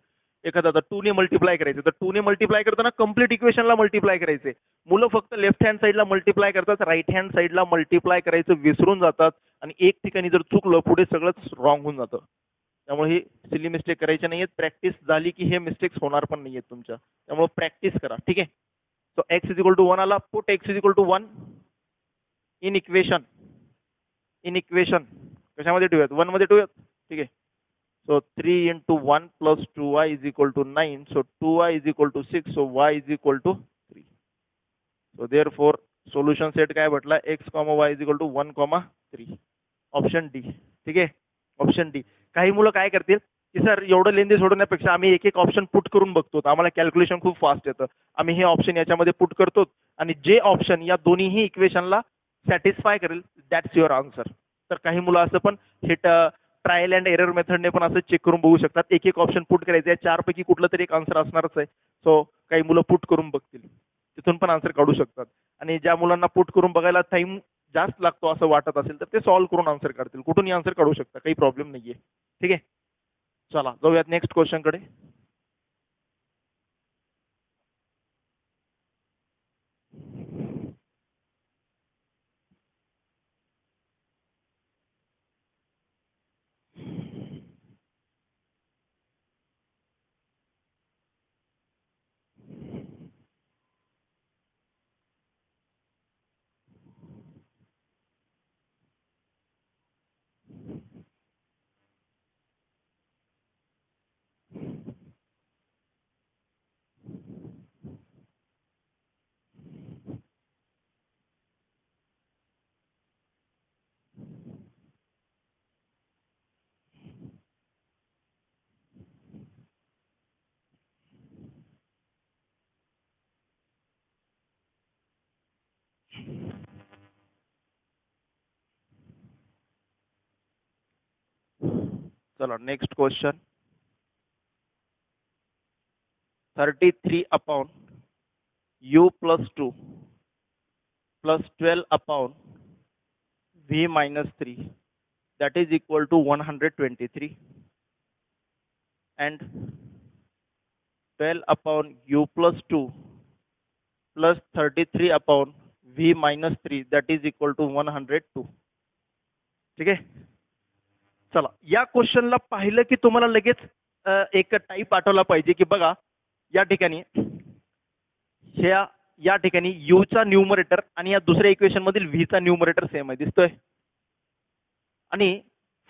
Speaker 1: एखादा 2 ने मल्टिप्लाय करायचे तर 2 ने मल्टिप्लाय करताना कम्प्लीट इक्वेशनला मल्टिप्लाय करायचे. मुलं फक्त लेफ्ट हँड साईडला मल्टिप्लाय करतात, राईट हँड साईडला मल्टिप्लाय करायचं विसरून जातात आणि एक ठिकाणी जर चुकलं पुढे सगळंच रॉंग होऊन जातं. त्यामुळे ही सिली मिस्टेक करायची नाहीयेत. प्रॅक्टिस झाली की हे मिस्टेक्स होणार पण नाहीयेत तुमच्या. त्यामुळे प्रॅक्टिस करा. ठीक आहे, so x is equal to 1 आला. Put x is equal to 1 in equation कशामध्ये ठेवूयात, 1 मध्ये ठेवूयात. ठीक आहे, so 3 × 1 + 2y is equal to 9. So 2y is equal to 6. So y is equal to 3. So therefore solution set काय भेटला, x, y is equal to 1, 3. Option D. ठीक आहे, ऑप्शन डी. काही मुलं काय करतील की सर एवढं लेंदी सोडवण्यापेक्षा आम्ही एक एक ऑप्शन पुट करून बघतो, आम्हाला कॅल्क्युलेशन खूप फास्ट येतं, आम्ही हे ऑप्शन याच्यामध्ये पुट करतो आणि जे ऑप्शन या दोन्हीही इक्वेशनला सॅटिस्फाय करेल दॅट्स युअर आन्सर. तर काही मुलं असं पण हे ट्रायल अँड एरर मेथडने पण असं चेक करून बघू शकतात. एक एक ऑप्शन पुट करायचं आहे, 4 पैकी कुठलं तरी एक आन्सर असणारच आहे. सो काही मुलं पुट करून बघतील, तिथून पण आन्सर काढू शकतात. आणि ज्या मुलांना पुट करून बघायला टाइम जास्त लागतो असं वाटत असेल तर ते सॉल्व्ह करून आन्सर काढतील, कुठूनही आन्सर काढू शकता, काही प्रॉब्लेम नाहीये. ठीक आहे, चला जाऊयात नेक्स्ट क्वेश्चन कडे. चला next question. 33/u + 2 + 12/v - 3 that is equal to 123 and 12/u + 2 + 33/v - 3 that is equal to 102. ठीक आहे, चला या क्वेश्चनला पाहिलं की तुम्हाला लगेच एक टाईप आठवला पाहिजे की बघा या ठिकाणी या ठिकाणी u चा न्यूमरेटर आणि या दुसऱ्या इक्वेशन मधील v चा न्यूमरेटर सेम आहे, दिसतोय. आणि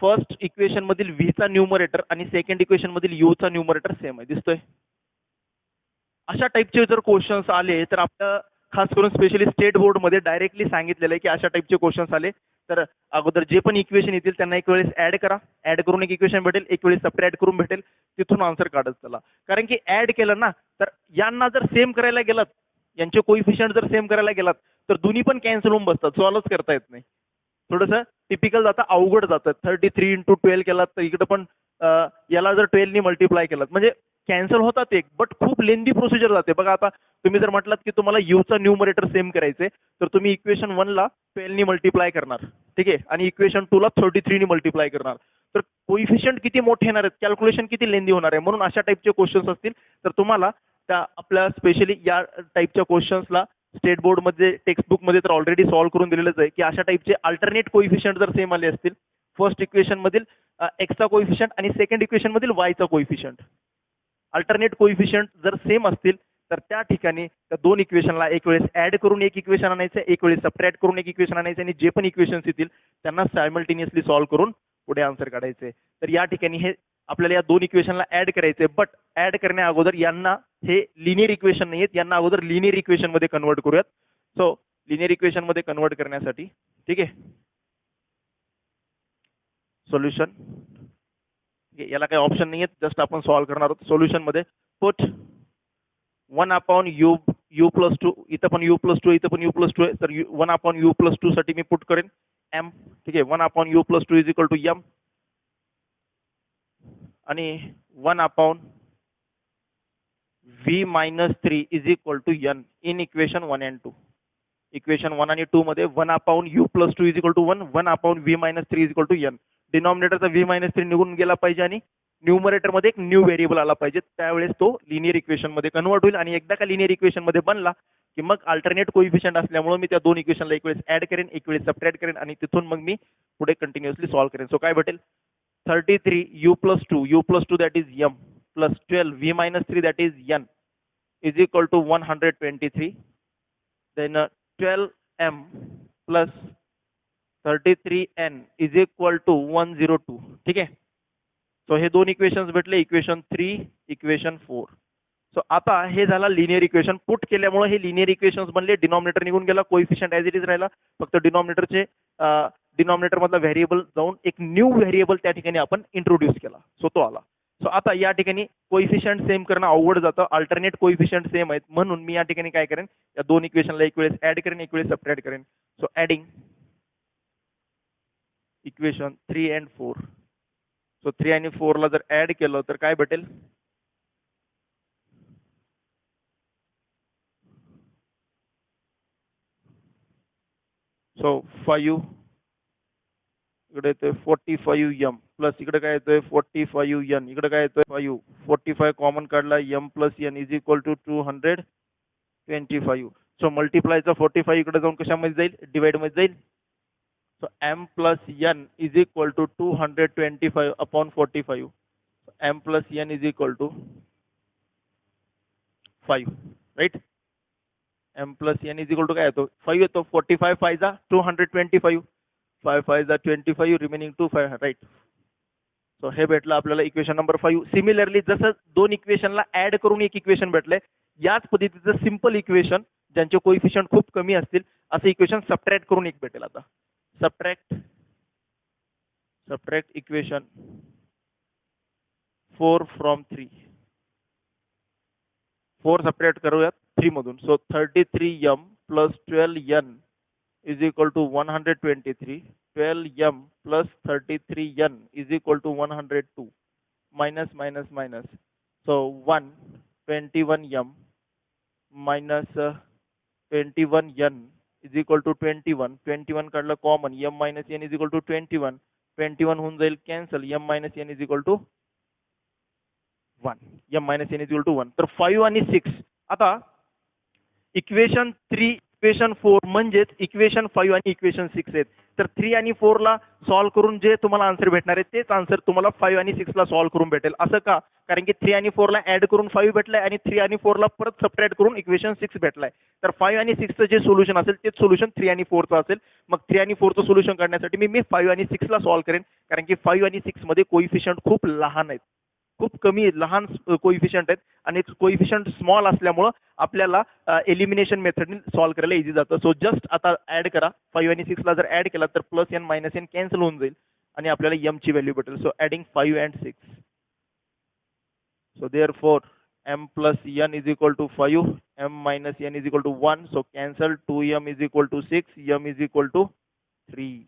Speaker 1: फर्स्ट इक्वेशन मधील v चा न्यूमरेटर आणि सेकंड इक्वेशन मधील u चा न्यूमरेटर सेम आहे, दिसतोय. अशा टाईपचे जर क्वेश्चन्स आले तर आपलं खास करून स्पेशली स्टेट बोर्ड मध्ये डायरेक्टली सांगितलेलं आहे की अशा टाईपचे क्वेश्चन्स आले तर अगोदर जे पण इक्वेशन येतील त्यांना एक वेळेस ऍड करा, ऍड करून एक इक्वेशन भेटेल, एक वेळेस सबट्रॅक्ट करून भेटेल, तिथून आन्सर काढत चला. कारण की ऍड केलं ना तर यांना जर सेम करायला गेलात, यांचे कोइफिशियंट जर सेम करायला गेलात तर दोन्ही पण कॅन्सल होऊन बसतात, सॉल्वच करता येत नाही. थोडंसं टिपिकल जातं, अवघड जातं. 33 × 12 केलात तर इकडं पण याला जर 12 नी मल्टिप्लाय केलात म्हणजे कॅन्सल होतात एक, बट खूप लेंदी प्रोसिजर जाते. बघा आता तुम्ही जर म्हटलात की तुम्हाला यूचा न्यूमरेटर सेम करायचे तर तुम्ही इक्वेशन 1 ला 12 नी मल्टिप्लाय करणार, ठीक आहे, आणि इक्वेशन 2 ला 33 नी मल्टिप्लाय करणार. तर कोइफिशियंट किती मोठे येणार आहेत, कॅल्क्युलेशन किती लेंदी होणार आहे. म्हणून अशा टाईपचे क्वेश्चन्स असतील तर तुम्हाला त्या आपल्या स्पेशली या टाईपच्या क्वेश्चन्सला स्टेट बोर्डमध्ये टेक्स्टबुकमध्ये तर ऑलरेडी सॉल्व्ह करून दिलेलंच आहे की अशा टाईपचे अल्टरनेट कोइफिशियंट जर सेम आले असतील, फर्स्ट इक्वेशन मधील एक्सचा कोइफिशियंट आणि सेकंड इक्वेशन मधील वायचा कोइफिशियंट, अल्टरनेट कोइफिशियंट जर सेम असतील तर त्या ठिकाणी त्या दोन इक्वेशनला एक वेळेस ऍड करून एक इक्वेशन आणायचं, एक वेळेस सबट्रॅक्ट करून एक इक्वेशन आणायचं आणि जे पण इक्वेशन्स येतील त्यांना सायमल्टेनियसली सॉल्व्ह करून पुढे आन्सर काढायचे. तर या ठिकाणी हे आपल्याला या दोन इक्वेशनला ऍड करायचे, बट ऍड करण्या अगोदर यांना हे लिनियर इक्वेशन नाही आहेत, यांना अगोदर लिनियर इक्वेशन मध्ये कन्वर्ट करूयात. सो लिनियर इक्वेशन मध्ये कन्वर्ट करण्यासाठी, ठीक आहे, सोल्युशन याला काही ऑप्शन नाही आहेत, जस्ट आपण सॉल्व्ह करणार आहोत. सोल्युशन मध्ये पुट 1/u+2, इथं पण u+2 इथं पण u+2 आहे, तर 1/u+2 साठी मी पुट करेन m, ठीक आहे. 1/u+2 is equal to m आणि 1/v-3 is equal to n in equation 1 and 2. Equation 1 आणि 2 मध्ये 1/u+2 is equal to 1, 1/v-3 is equal to n. डिनॉमिनेटरचा v-3 निघून गेला पाहिजे आणि न्यूमरेटर मध्ये एक न्यू व्हेरिएबल आला पाहिजे, त्यावेळेस तो लिनियर इक्वेशन मध्ये कन्वर्ट होईल. आणि एकदा का लिनियर इक्वेशन मध्ये बनला की मग अल्टरनेट कोइफिशियंट असल्यामुळे मी त्या दोन इक्वेशनला एक वेळेस ऍड करेन, एक वेळेस सबट्रॅक्ट करेन आणि तिथून मग मी पुढे कंटिन्युअसली सॉल्व्ह करेन. सो काय भेटेल, 33 u+2 that is m plus 12 v-3 that is n is equal to 123. Then 12m plus 33n is equal to 102. ठीक आहे. सो हे दोन इक्वेशन्स भेटले, इक्वेशन 3, इक्वेशन 4. सो आता हे झाला लिनियर इक्वेशन. पुट केल्यामुळे हे लिनियर इक्वेशन्स बनले, डिनॉमिनेटर निघून गेला, कोइफिशियंट ॲज इट इज राहिला, फक्त डिनॉमिनेटरचे डिनॉमिनेटर मधला व्हेरिएबल जाऊन एक न्यू व्हेरिएबल त्या ठिकाणी आपण इंट्रोड्यूस केला, सो तो आला. सो आता या ठिकाणी कोइफिशियंट सेम करणं अवघड जातं, अल्टरनेट कोइफिशियंट सेम आहेत, म्हणून मी या ठिकाणी काय करेन, या दोन इक्वेशनला एक वेळेस ऍड करेन, एक वेळेस सबट्रॅक्ट करेन. So adding equation 3 and 4. So 3 आणि 4 ला जर ऍड केलं तर काय भेटेल, सो 5 इकडे येतोय 45m प्लस इकडे काय येतोय 45n, इकडे काय येतोय 5, 45 कॉमन काढला, m plus n is equal to 225. So मल्टिप्लायचा 45 इकडे जाऊन कशामध्ये जाईल, डिवाइड मध्ये जाईल. So m plus n is equal to 225 upon 45. m plus n is equal to 5, right. m plus n is equal to काय येतो, 5 येतो. 45 5 जा 225, 5 5 जा 25, रिमेनिंग 2 5, राईट. सो हे भेटलं आपल्याला इक्वेशन नंबर 5. सिमिलरली जसं दोन इक्वेशनला ऍड करून एक इक्वेशन भेटलंय, याच पद्धतीचं सिंपल इक्वेशन ज्यांचे कोइफिशियंट खूप कमी असतील असं इक्वेशन सबट्रॅक्ट करून एक भेटेल. आता सबट्रॅक्ट इक्वेशन 4 फ्रॉम 3. 4 सबट्रॅक्ट करूयात 3 मधून. So 33m plus 12n is equal to 123. 12m plus 33n is equal to 102. Minus minus minus. So 21m minus 21n is equal to 21. 21 काढलं common, m minus n is equal to 21. 21 होऊन जाईल cancel, m minus n is equal to 1. m minus n is equal to 1. तर 5 आणि 6. आता equation 3 equation 4 म्हणजेच equation 5 आणि equation 6 आहेत. तर 3 आणि 4 ला सॉल्व्ह करून जे तुम्हाला आन्सर भेटणार आहे तेच आन्सर तुम्हाला 5 आणि 6 ला सॉल्व्ह करून भेटेल. असं का, कारण की 3 आणि 4 ला ऍड करून 5 भेटलाय आणि 3 आणि 4 ला परत सबट्रॅक्ट करून इक्वेशन 6 भेटलाय. तर 5 आणि 6 चं जे सोल्युशन असेल तेच सोल्युशन 3 आणि 4 चं असेल. मग 3 आणि 4 चं सोल्युशन काढण्यासाठी मी 5 आणि 6 ला सॉल्व्ह करेन, कारण की 5 आणि 6 मध्ये कोइफिशियंट खूप लहान आहेत, खूप कमी लहान कोइफिशियंट आहेत आणि कोइफिशियंट स्मॉल असल्यामुळे आपल्याला एलिमिनेशन मेथडने सॉल्व्ह करायला इझी जातं. सो जस्ट आता ऍड करा, 5 आणि 6 ला जर ऍड केला तर plus n minus n cancel होऊन जाईल आणि आपल्याला m ची व्हॅल्यू भेटेल. So adding 5 and 6. So therefore m plus n is equal to 5, m minus n is equal to 1. So cancel 2m is equal to 6, m is equal to 3.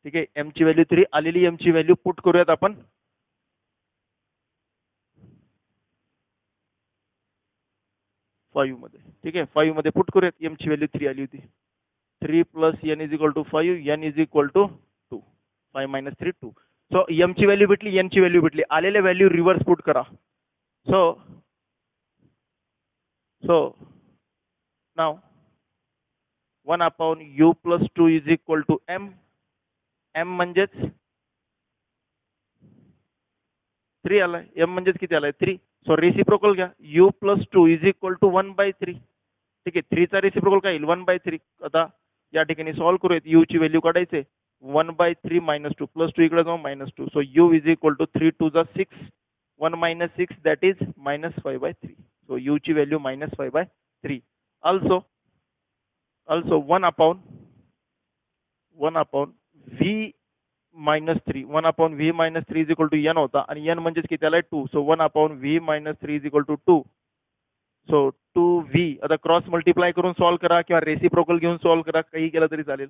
Speaker 1: ठीक आहे, M ची value 3 आलेली, M ची value put करूयात आपण. Five मध्ये. ठीक आहे, 5 मध्ये पुट करूयात. एम ची व्हॅल्यू 3 आली होती. 3 + n = 5, n = 2. 5 - 3 2. सो एम ची व्हॅल्यू भेटली, एन ची व्हॅल्यू भेटली. आलेले व्हॅल्यू रिव्हर्स पुट करा. सो नाव 1/u + 2 = m. m म्हणजेच 3 आलाय. m म्हणजेच किती आलाय? 3. सो रेसिप्रोकल घ्या. u + 2 = 1/3. ठीक आहे, 3 चा रेसिप्रोकल काय येईल? 1/3. आता या ठिकाणी सॉल्व्ह करूयात. u ची व्हॅल्यू काढायचे. 1/3 - 2 +2 इकडे जाऊ -2. So u = 3 × 2 = 6. 1 - 6 that is -5/3. So u ची value -5/3. Also 1/v - 3. 1/v - 3 = n होता आणि n म्हणजेच किती आलाय? 2. So 1/v - 3 = 2. So 2v. आता क्रॉस मल्टिप्लाय करून सॉल्व्ह करा किंवा रेसिप्रोकल घेऊन सॉल्व्ह करा, काही केलं तरी चालेल.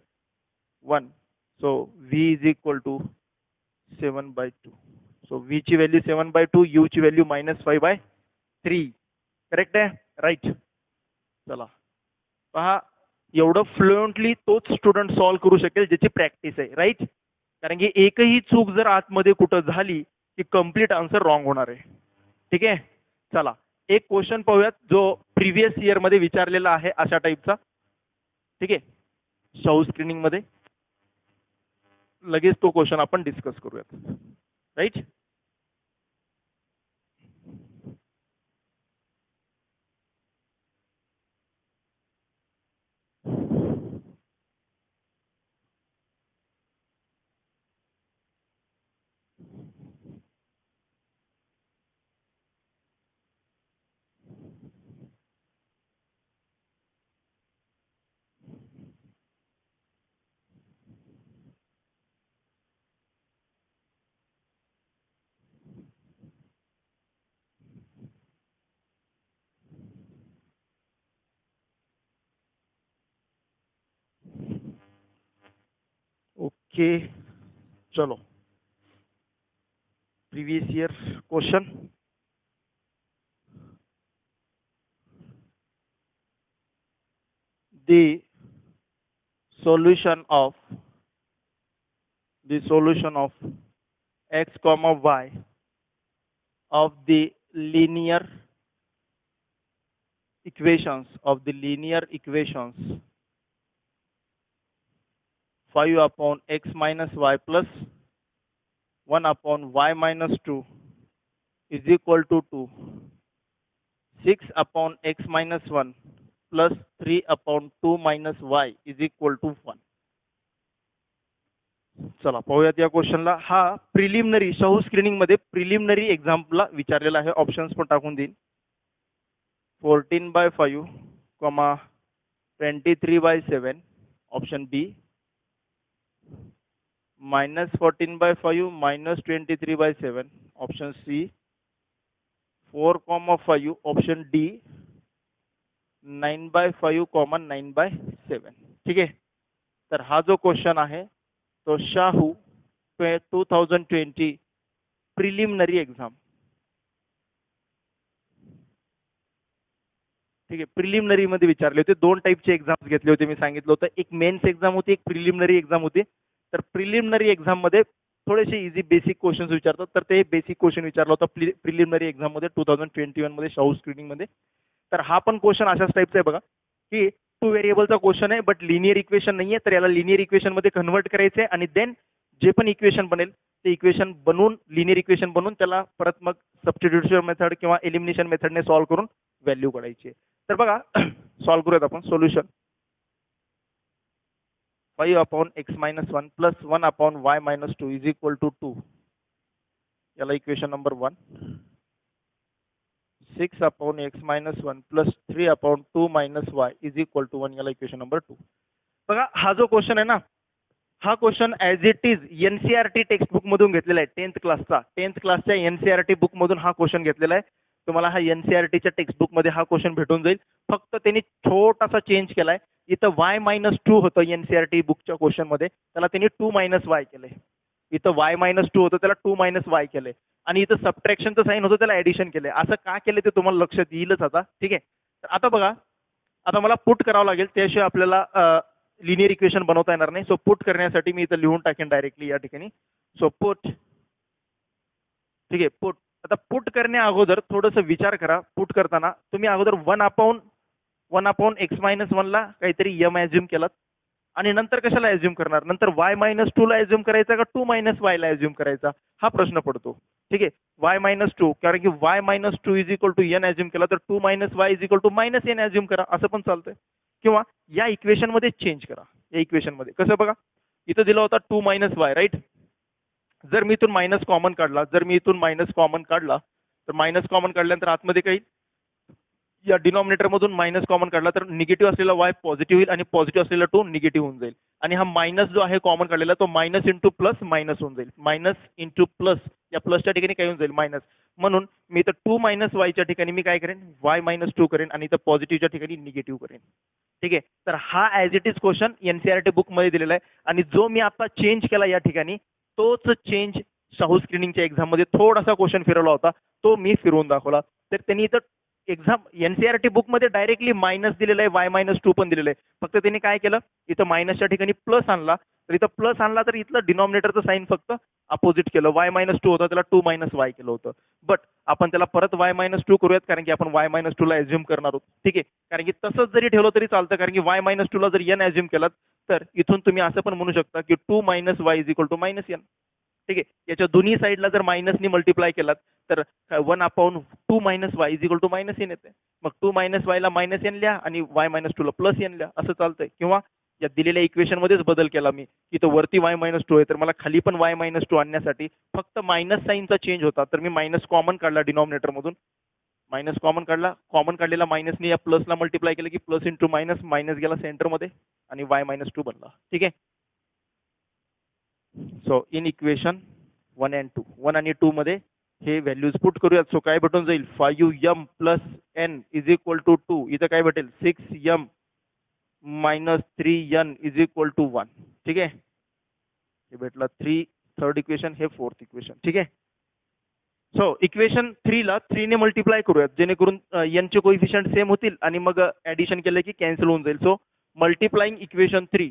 Speaker 1: 1. So v = 7/2. सो v ची व्हॅल्यू 7/2, u ची व्हॅल्यू -5/3. करेक्ट आहे? राईट. चला पहा, एवढं फ्लुएंटली तोच स्टुडंट सॉल्व्ह करू शकेल ज्याची प्रॅक्टिस आहे. राईट? कारण की एकही चूक जर आतमध्ये कुठं झाली की कम्प्लीट आन्सर रॉंग होणार आहे. ठीक आहे, चला एक क्वेश्चन पाहूयात जो प्रिव्हियस इयर मध्ये विचारलेला आहे अशा टाईपचा. ठीक आहे, शाहू स्क्रीनिंग मध्ये लगेच तो क्वेश्चन आपण डिस्कस करूयात. राईट? ओके, चलो previous year question. The solution of x, y of the linear equations 5/x - y plus 1/y - 2 is equal to 2. 6/x - 1 plus 3/2 - y is equal to 1. चला पाहूयात या क्वेश्चनला. हा प्रिलिमिनरी शाहू स्क्रीनिंग मध्ये preliminary एक्झाम्पलला विचारलेला आहे. Options पण टाकून देईन. 14/5, 23/7 ऑप्शन बी. -14/5 -23/7 ऑप्शन सी. 4,5 option D. 9/5 9/7. ठीक आहे, तर हा जो क्वेश्चन आहे तो शाहू 2020 प्रिलिमिनरी एक्झाम. ठीक आहे, प्रिलिमिनरी मध्ये विचारले होते. 2 टाईपचे एक्झाम्स घेतले होते मी सांगितलं होतं. एक मेन्स एक्झाम होती, एक प्रिलिमिनरी एक्झाम होती. तर प्रिलिमिनरी एक्झाम मध्ये थोडेसे इझी बेसिक क्वेश्चन्स विचारतात, तर ते बेसिक क्वेश्चन विचारला होता प्रिलिमिनरी एक्झाम मध्ये 2021 मध्ये शाहू स्क्रीनिंग मध्ये. तर हा पण क्वेश्चन अशाच टाईपचा आहे बघा, की 2 व्हेरिएबलचा क्वेश्चन आहे बट लिनियर इक्वेशन नाहीये. तर याला लिनियर इक्वेशन मध्ये कन्वर्ट करायचे आणि देन जे पण इक्वेशन बनेल ते इक्वेशन बनवून, लिनियर इक्वेशन बनवून त्याला परत मग सबस्टिट्यूशन मेथड किंवा एलिमिनेशन मेथडने सॉल्व्ह करून व्हॅल्यू काढायची. तर बघा सॉल्व्ह करूयात आपण. Solution 5/x - 1 plus 1/y - 2 is equal to 2. याला equation number 1. 6/x - 1 plus 3/2 - y is equal to 1. याला इक्वेशन नंबर 2. बघा हा जो क्वेश्चन आहे ना, हा question as it is NCERT text book मधून घेतलेला आहे. 10th क्लासच्या एनसीईआरटी बुक मधून हा क्वेश्चन घेतलेला आहे. तुम्हाला हा NCERTच्या टेक्स्टबुकमध्ये हा क्वेश्चन भेटून जाईल. फक्त त्यांनी छोटासा चेंज केलाय. इथं y-2 होतं NCERT बुकच्या क्वेश्चनमध्ये, त्याला त्यांनी 2 - y केलंय. इथं y-2 होतं, त्याला 2 - y केलंय. आणि इथं सबट्रॅक्शनचं साईन होतं, त्याला ॲडिशन केलंय. असं का केलं ते तुम्हाला लक्षात येईलच आता. ठीक आहे. तर आता बघा, आता मला पुट करावं लागेल, त्याशिवाय आपल्याला लिनियर इक्वेशन बनवता येणार नाही. सो पुट करण्यासाठी मी इथं लिहून टाकेन डायरेक्टली या ठिकाणी. सो पुट, ठीक आहे, पुट. आता पुट करण्या अगोदर थोडंसं विचार करा. पुट करताना तुम्ही अगोदर 1/(x - 1) ला काहीतरी m ॲज्युम केलात आणि नंतर कशाला ॲज्युम करणार? नंतर y-2 ला ॲज्युम करायचा का 2 - y ला ॲज्युम करायचा? हा प्रश्न पडतो. ठीक आहे, y-2, कारण की y-2 n ॲज्युम केला तर 2 - y -n ॲज्युम करा, असं पण चालतंय. किंवा या इक्वेशन मध्ये चेंज करा. या इक्वेशन मध्ये कसं बघा, इथं दिला होता 2 - y, राईट. जर मी इथून मायनस कॉमन काढला, तर मायनस कॉमन काढल्यानंतर आतमध्ये काही या डिनॉमिनेटर मधून मायनस कॉमन काढला तर निगेटिव्ह असलेला y पॉझिटिव्ह होईल आणि पॉझिटिव्ह असलेला 2 निगेटिव्ह होऊन जाईल. आणि हा मायनस जो आहे कॉमन काढलेला तो मायनस इंटू प्लस मायनस होऊन जाईल. मायनस इंटू प्लस, या प्लसच्या ठिकाणी काय होऊन जाईल? मायनस. म्हणून मी इथं 2 - y च्या ठिकाणी मी काय करेन? y-2 करेन आणि इथं पॉझिटिव्हच्या ठिकाणी निगेटिव्ह करेन. ठीक आहे. तर हा as it is question NCERT book मध्ये दिलेला आहे आणि जो मी आता चेंज केला या ठिकाणी तोच चेंज शाहू स्क्रीनिंगच्या एक्झाम मध्ये थोडासा क्वेश्चन फिरवला होता, तो मी फिरवून दाखवला. तर त्यांनी इथं एक्झाम NCERT बुक मध्ये डायरेक्टली मायनस दिलेलं आहे, y-2 पण दिलेलं आहे. फक्त त्यांनी काय केलं, इथं मायनसच्या ठिकाणी प्लस आणला. तर इथं प्लस आणला तर इथलं डिनॉमिनेटरचं साईन फक्त अपोजिट केलं. y-2 होतं, त्याला 2 - y केलं होतं. बट आपण त्याला परत y-2 करूयात, कारण की आपण y-2 ला ॲज्युम करणार आहोत. ठीक आहे, कारण की तसंच जरी ठेवलं तरी चालतं, कारण की y-2 ला जर n ॲज्युम केलात तर इथून तुम्ही असं पण म्हणू शकता की 2 - y - n. ठीक आहे, याच्या दोन्ही साईडला जर मायनसनी मल्टिप्लाय केलात तर 1/2 - y -n येते. मग 2 - y ला -n लिहा आणि y-2 ला +n लिहा, असं चालतंय. किंवा या दिलेल्या इक्वेशन मध्येच बदल केला मी, की तो वरती y-2 आहे तर मला खाली पण y-2 आणण्यासाठी फक्त मायनस साईनचा चेंज होता. तर मी मायनस कॉमन काढला डिनॉमिनेटर मधून, मायनस कॉमन काढला, कॉमन काढलेला मायनसने या प्लसला मल्टिप्लाय केलं की प्लस इंटू मायनस, मायनस गेला सेंटरमध्ये आणि y-2 बनला. ठीक आहे. सो इन इक्वेशन 1 and 2, 1 आणि 2 मध्ये हे व्हॅल्यूज पुट करूयात. सो काय भेटून जाईल? 5m + n = 2. इथं काय भेटेल? 6m - 3n = 1. ठीक आहे, हे भेटला 3 थर्ड इक्वेशन, हे फोर्थ इक्वेशन. ठीक आहे. सो इक्वेशन 3 ला 3 ने मल्टिप्लाय करूयात, जेणेकरून n चे कोइफिशियंट सेम होतील आणि मग ऍडिशन केलं की कॅन्सल होऊन जाईल. So multiplying equation 3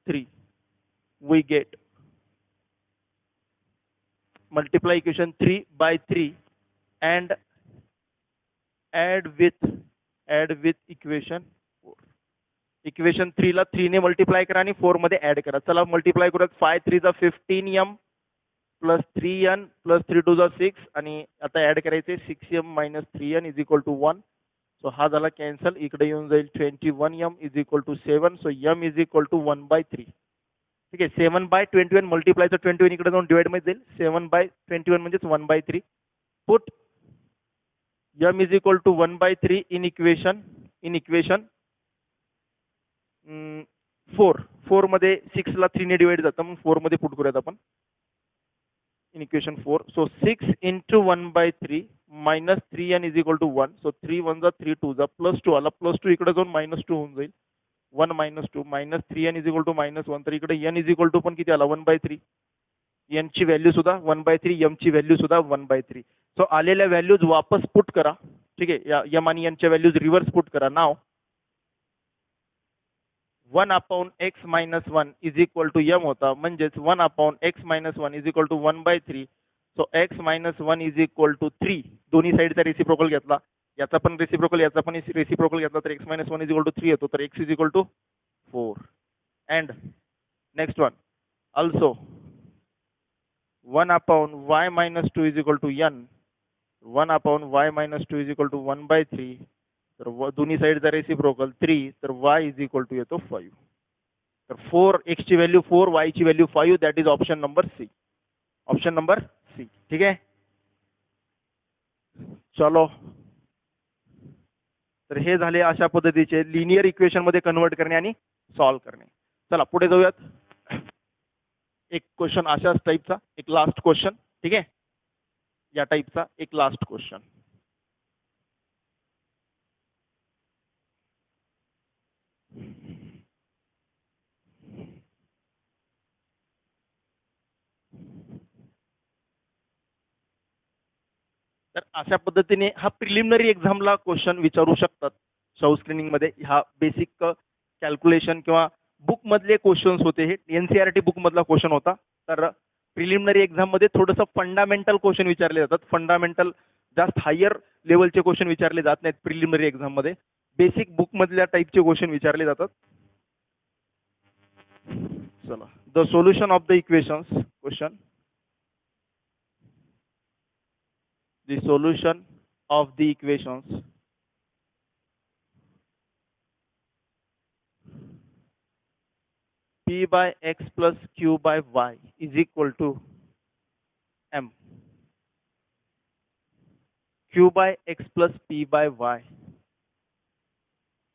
Speaker 1: 3 we get, multiply equation 3 by 3 and add with equation 4. Equation 3 ला 3 ने मल्टिप्लाय करा आणि 4 मध्ये ऍड करा. चला मल्टिप्लाय करूयात. 5 3 जा 15m + 3n + 3 2 जा 6 आणि आता ऍड करायचे 6m - 3n = 1. सो हा झाला कॅन्सल. इकडे येऊन जाईल 21m = 7. So m = 1/3. ठीक आहे, 7/21 मल्टिप्लायचं 21 इकडे जाऊन डिवाइड मध्ये जाईल. 7/21 म्हणजेच 1/3. Put m = 1/3 in equation 4. 4 मध्ये 6 ला 3 ने डिवाइड जातं, मग 4 मध्ये पुट करूयात आपण in equation 4. So 6 × 1/3 - 3n = 1. So 3 1 जा 3 2 जा +2 आला, +2 इकडे जाऊन -2 होऊन जाईल. 1 - 2 -3n = -1. तर इकडे n = पण किती आला? 1/3. n ची व्हॅल्यू सुद्धा 1/3, m ची व्हॅल्यू सुद्धा 1/3. सो आलेल्या व्हॅल्यूज वापस पुट करा. ठीक आहे, या m आणि n च्या व्हॅल्यूज रिव्हर्स पुट करा. नाव 1/x - 1 = m होता, म्हणजेच 1/x - 1 = 1/3. So x - 1 = 3. दोन्ही साईडचा रेसिप्रोकल घेतला, याचा पण रेसिप्रोकल, याचा पण रेसिप्रोकल घेतला तर x - 1 = 3 येतो. तर x = 4. And next one also 1/y - 2 = n. 1/y - 2 = 1/3. तर दोन्ही साईडचा रेसिप्रोकल 3, तर y = येतो 5. तर 4 x ची व्हॅल्यू 4, y ची value 5. That is option number C. Option number C. ठीक आहे. चलो, तर हे झाले अशा पद्धतीचे लिनियर इक्वेशन मध्ये कन्वर्ट करणे आणि सॉल्व्ह करणे. चला पुढे जाऊयात. एक क्वेश्चन अशाच टाईपचा, एक लास्ट क्वेश्चन, ठीक आहे, या टाईपचा एक लास्ट क्वेश्चन. तर अशा पद्धतीने हा प्रिलिमिनरी एक्झामला क्वेश्चन विचारू शकतात. शाहू स्क्रीनिंग मध्ये हा बेसिक कॅल्क्युलेशन किंवा बुक मधले क्वेश्चन्स होते. हे एनसीईआरटी बुक मधला क्वेश्चन होता. तर प्रिलिमिनरी एक्झाम मध्ये थोडंसं फंडामेंटल क्वेश्चन विचारले जातात. फंडामेंटल जास्त हायर लेवलचे क्वेश्चन विचारले जात नाहीत प्रिलिमिनरी एक्झाम मध्ये. बेसिक बुक मधल्या टाईपचे क्वेश्चन विचारले जातात. चला, the solution of the equations question. The solution of the equations p by x plus q by y is equal to m. q by x plus p by y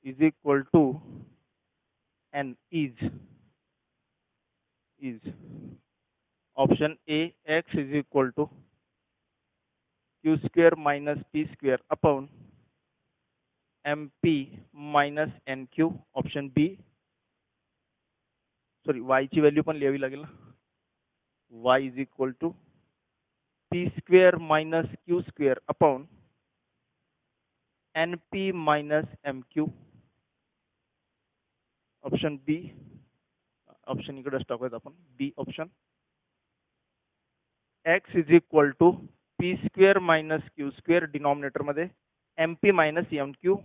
Speaker 1: is equal to n is option A, x is equal to q square minus p square upon mp minus nq. Option B, sorry y ची व्हॅल्यू पण लिहावी लागेल ना. y is equal to p square minus q square upon np minus mq. Option B, option इकडेच टाकूयात आपण, B option. x is equal to p square minus q square denominator मध्ये mp minus mq.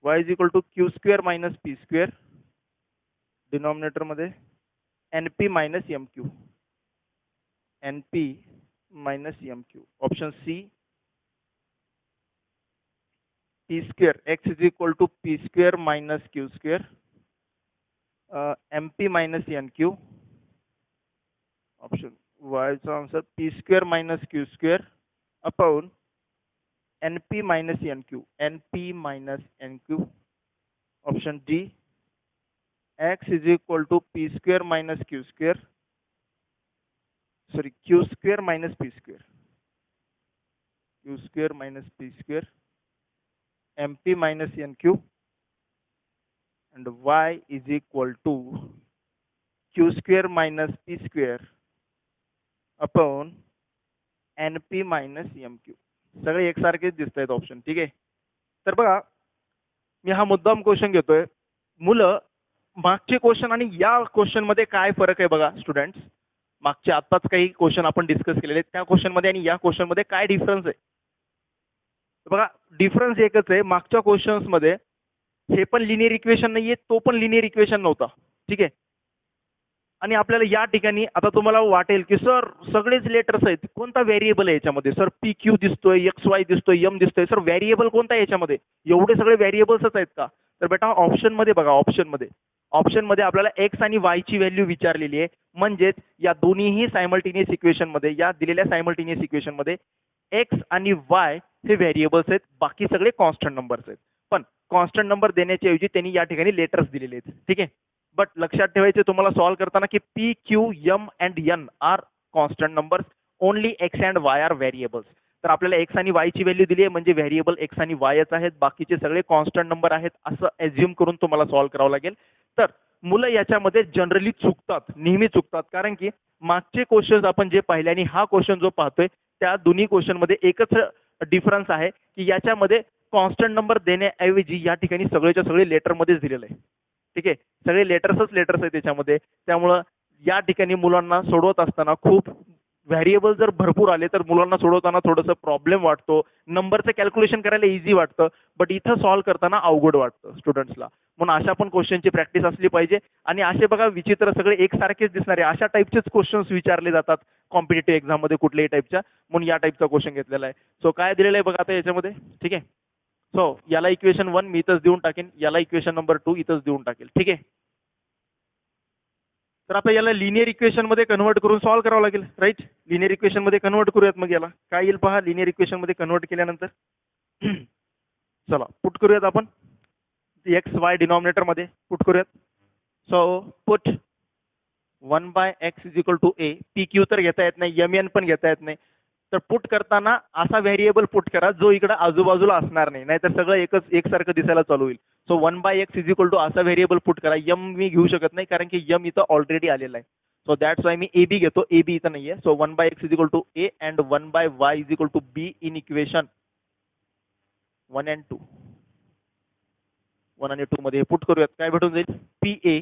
Speaker 1: y is equal to q square minus p square denominator मध्ये np minus mq. np minus mq. Option C, p square x is equal to p square minus q square mp minus nq. Option y चा answer p square minus q square upon np minus nq. np minus nq. Option D, x is equal to p square minus q square, sorry q square minus p square, q square minus p square mp minus nq. and y is equal to q square minus p square upon np minus mq. सगळे एकसारखेच दिसत आहेत option, ठीक आहे. तर बघा, मी हा मुद्दाम क्वेश्चन घेतोय. मुलं मागचे क्वेश्चन आणि या क्वेश्चन मध्ये काय फरक आहे बघा स्टुडंट्स. मागचे आत्ताच काही क्वेश्चन आपण डिस्कस केलेले आहेत, त्या क्वेश्चन मध्ये आणि या क्वेश्चन मध्ये काय डिफरन्स आहे. बघा, डिफरन्स एकच आहे. मागच्या क्वेश्चन्स मध्ये हे पण लिनियर इक्वेशन नाहीये, तो पण लिनियर इक्वेशन नव्हता, ठीक आहे. आणि आपल्याला या ठिकाणी आता तुम्हाला वाटेल की सर सगळेच लेटर्स आहेत, कोणता व्हेरिएबल आहे याच्यामध्ये. सर पी क्यू दिसतोय, एक्स वाय दिसतोय, एम दिसतोय, सर व्हेरिएबल कोणता आहे याच्यामध्ये, एवढे सगळे व्हेरिएबल्सच आहेत का. तर बेटा ऑप्शन मध्ये बघा, ऑप्शन मध्ये आपल्याला एक्स आणि वाय ची व्हॅल्यू विचारलेली आहे. म्हणजेच या दोन्हीही सायमल्टेनियस इक्वेशन मध्ये, या दिलेल्या सायमल्टेनियस इक्वेशन मध्ये एक्स आणि वाय हे व्हेरिएबल्स आहेत, बाकी सगळे कॉन्स्टंट नंबर्स आहेत. पण कॉन्स्टंट नंबर देण्याच्या ऐवजी त्यांनी या ठिकाणी लेटर्स दिलेले आहेत, ठीक आहे. बट लक्षात ठेवायचे तुम्हाला सॉल्व करताना की P Q M and N are constant numbers, only x and y are variables. तर आपल्याला एक्स आणि वाय ची व्हॅल्यू दिली आहे म्हणजे व्हेरिएबल एक्स आणि वायच आहेत, बाकीचे सगळे कॉन्स्टंट नंबर आहेत असं एज्युम करून तुम्हाला सॉल्व करावं लागेल. तर मुलं याच्यामध्ये जनरली चुकतात, नेहमी चुकतात. कारण की मागचे क्वेश्चन्स आपण जे पाहिले आणि हा क्वेश्चन जो पाहतोय त्या दोन्ही क्वेश्चन मध्ये एकच डिफरन्स आहे की याच्यामध्ये कॉन्स्टंट नंबर देण्याऐवजी या ठिकाणी सगळेच्या सगळे लेटर मध्येच दिलेलं आहे, ठीक आहे. सगळे लेटर्स आहेत त्याच्यामध्ये. त्यामुळं या ठिकाणी मुलांना सोडवत असताना खूप व्हेरिएबल जर भरपूर आले तर मुलांना सोडवताना थोडंसं प्रॉब्लेम वाटतो. नंबरचं कॅल्क्युलेशन करायला इझी वाटतं, बट इथं सॉल्व करताना अवघड वाटतं स्टुडंट्सला. म्हणून अशा पण क्वेश्चनची प्रॅक्टिस असली पाहिजे. आणि असे बघा विचित्र सगळे एकसारखेच दिसणारे अशा टाईपचेच क्वेश्चन्स विचारले जातात कॉम्पिटेटिव्ह एक्झाम मध्ये कुठल्याही टाईपच्या, म्हणून या टाईपचा क्वेश्चन घेतलेला आहे. सो काय दिलेलं आहे बघा आता याच्यामध्ये, ठीक आहे. सो याला इक्वेशन 1 मी इथंच देऊन टाकेन, याला इक्वेशन नंबर 2 इथंच देऊन टाकेल, ठीक आहे. तर आता याला लिनियर इक्वेशन मध्ये कन्वर्ट करून सॉल्व करावं लागेल, राईट. लिनियर इक्वेशन मध्ये कन्वर्ट करूयात. मग याला काय येईल पहा, लिनियर इक्वेशन मध्ये कन्वर्ट केल्यानंतर चला पुट करूयात आपण एक्स वाय डिनॉमिनेटर मध्ये पुट करूयात. So put 1/x is equal to A. P Q तर घेता येत नाही, एम एन पण घेता येत नाही. तर पुट करताना असा व्हेरिएबल पुट करा जो इकडे आजूबाजूला असणार नाही, नाहीतर सगळं एकसारखं दिसायला चालू होईल. So 1/x is equal to असा व्हेरिएबल पुट करा. एम मी घेऊ शकत नाही कारण की एम इथं ऑलरेडी आलेला आहे. सो दॅट्स वाय मी ए बी घेतो. ए बी इथं नाहीये. So 1/x is equal to A and 1/y is equal to B in equation 1 and 2. 1 आणि 2 मध्ये पुट करूयात. काय भेटून जाईल? पी ए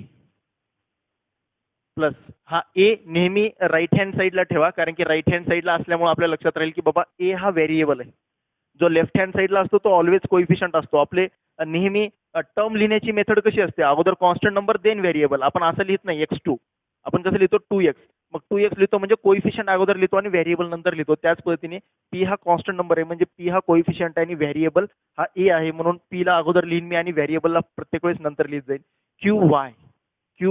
Speaker 1: प्लस हा ए नेहमी राईट हँड साईडला ठेवा, कारण की राईट हँड साईडला असल्यामुळे आपल्या लक्षात राहील की बाबा ए हा व्हेरिएबल आहे. जो लेफ्ट हँड साईडला असतो तो ऑलवेज कोइफिशियंट असतो. आपले नेहमी टर्म लिहिण्याची मेथड कशी असते? अगोदर कॉन्स्टंट नंबर देन व्हेरिएबल. आपण असं लिहित नाही x2, आपण कसं लिहितो 2x. मग 2x लिहितो म्हणजे कोइफिशियंट अगोदर लिहितो आणि व्हेरिएबल नंतर लिहितो. त्याच पद्धतीने पी हा कॉन्स्टंट नंबर आहे म्हणजे पी हा कोइफिशियंट आहे आणि व्हेरिएबल हा ए आहे, म्हणून पी ला अगोदर लिहिन मी आणि व्हेरिएबलला प्रत्येक वेळेस नंतर लिहित जाईल. क्यू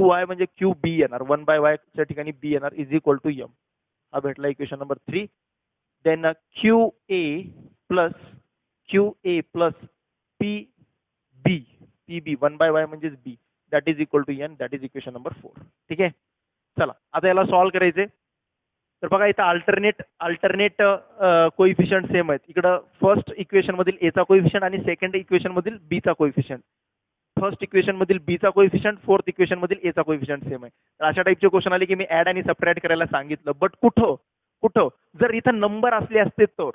Speaker 1: वाय म्हणजे क्यू बी येणार. 1/y च्या ठिकाणी बी येणार इज इक्वल टू एम. हा भेटला equation number 3. Then Q A plus P B 1/y म्हणजेच B that is equal to N. That is equation number 4. ठीक आहे. चला आता याला सॉल्व्ह करायचे. तर बघा इथं अल्टरनेट कोइफिशियंट सेम आहेत. इकडं फर्स्ट इक्वेशन मधील एचा कोइफिशियंट आणि सेकंड इक्वेशन मधील बीचा कोइफिशियंट. फर्स्ट इक्वेशन मधील बीचा कोइफिशियंट, फोर्थ इक्वेशन मधील एचा कोइफिशियंट सेम आहे. तर अशा टाइपचे क्वेश्चन आले की मी ऍड आणि सबट्रॅक्ट करायला सांगितलं. बट कुठं जर इथं नंबर असले असते तर,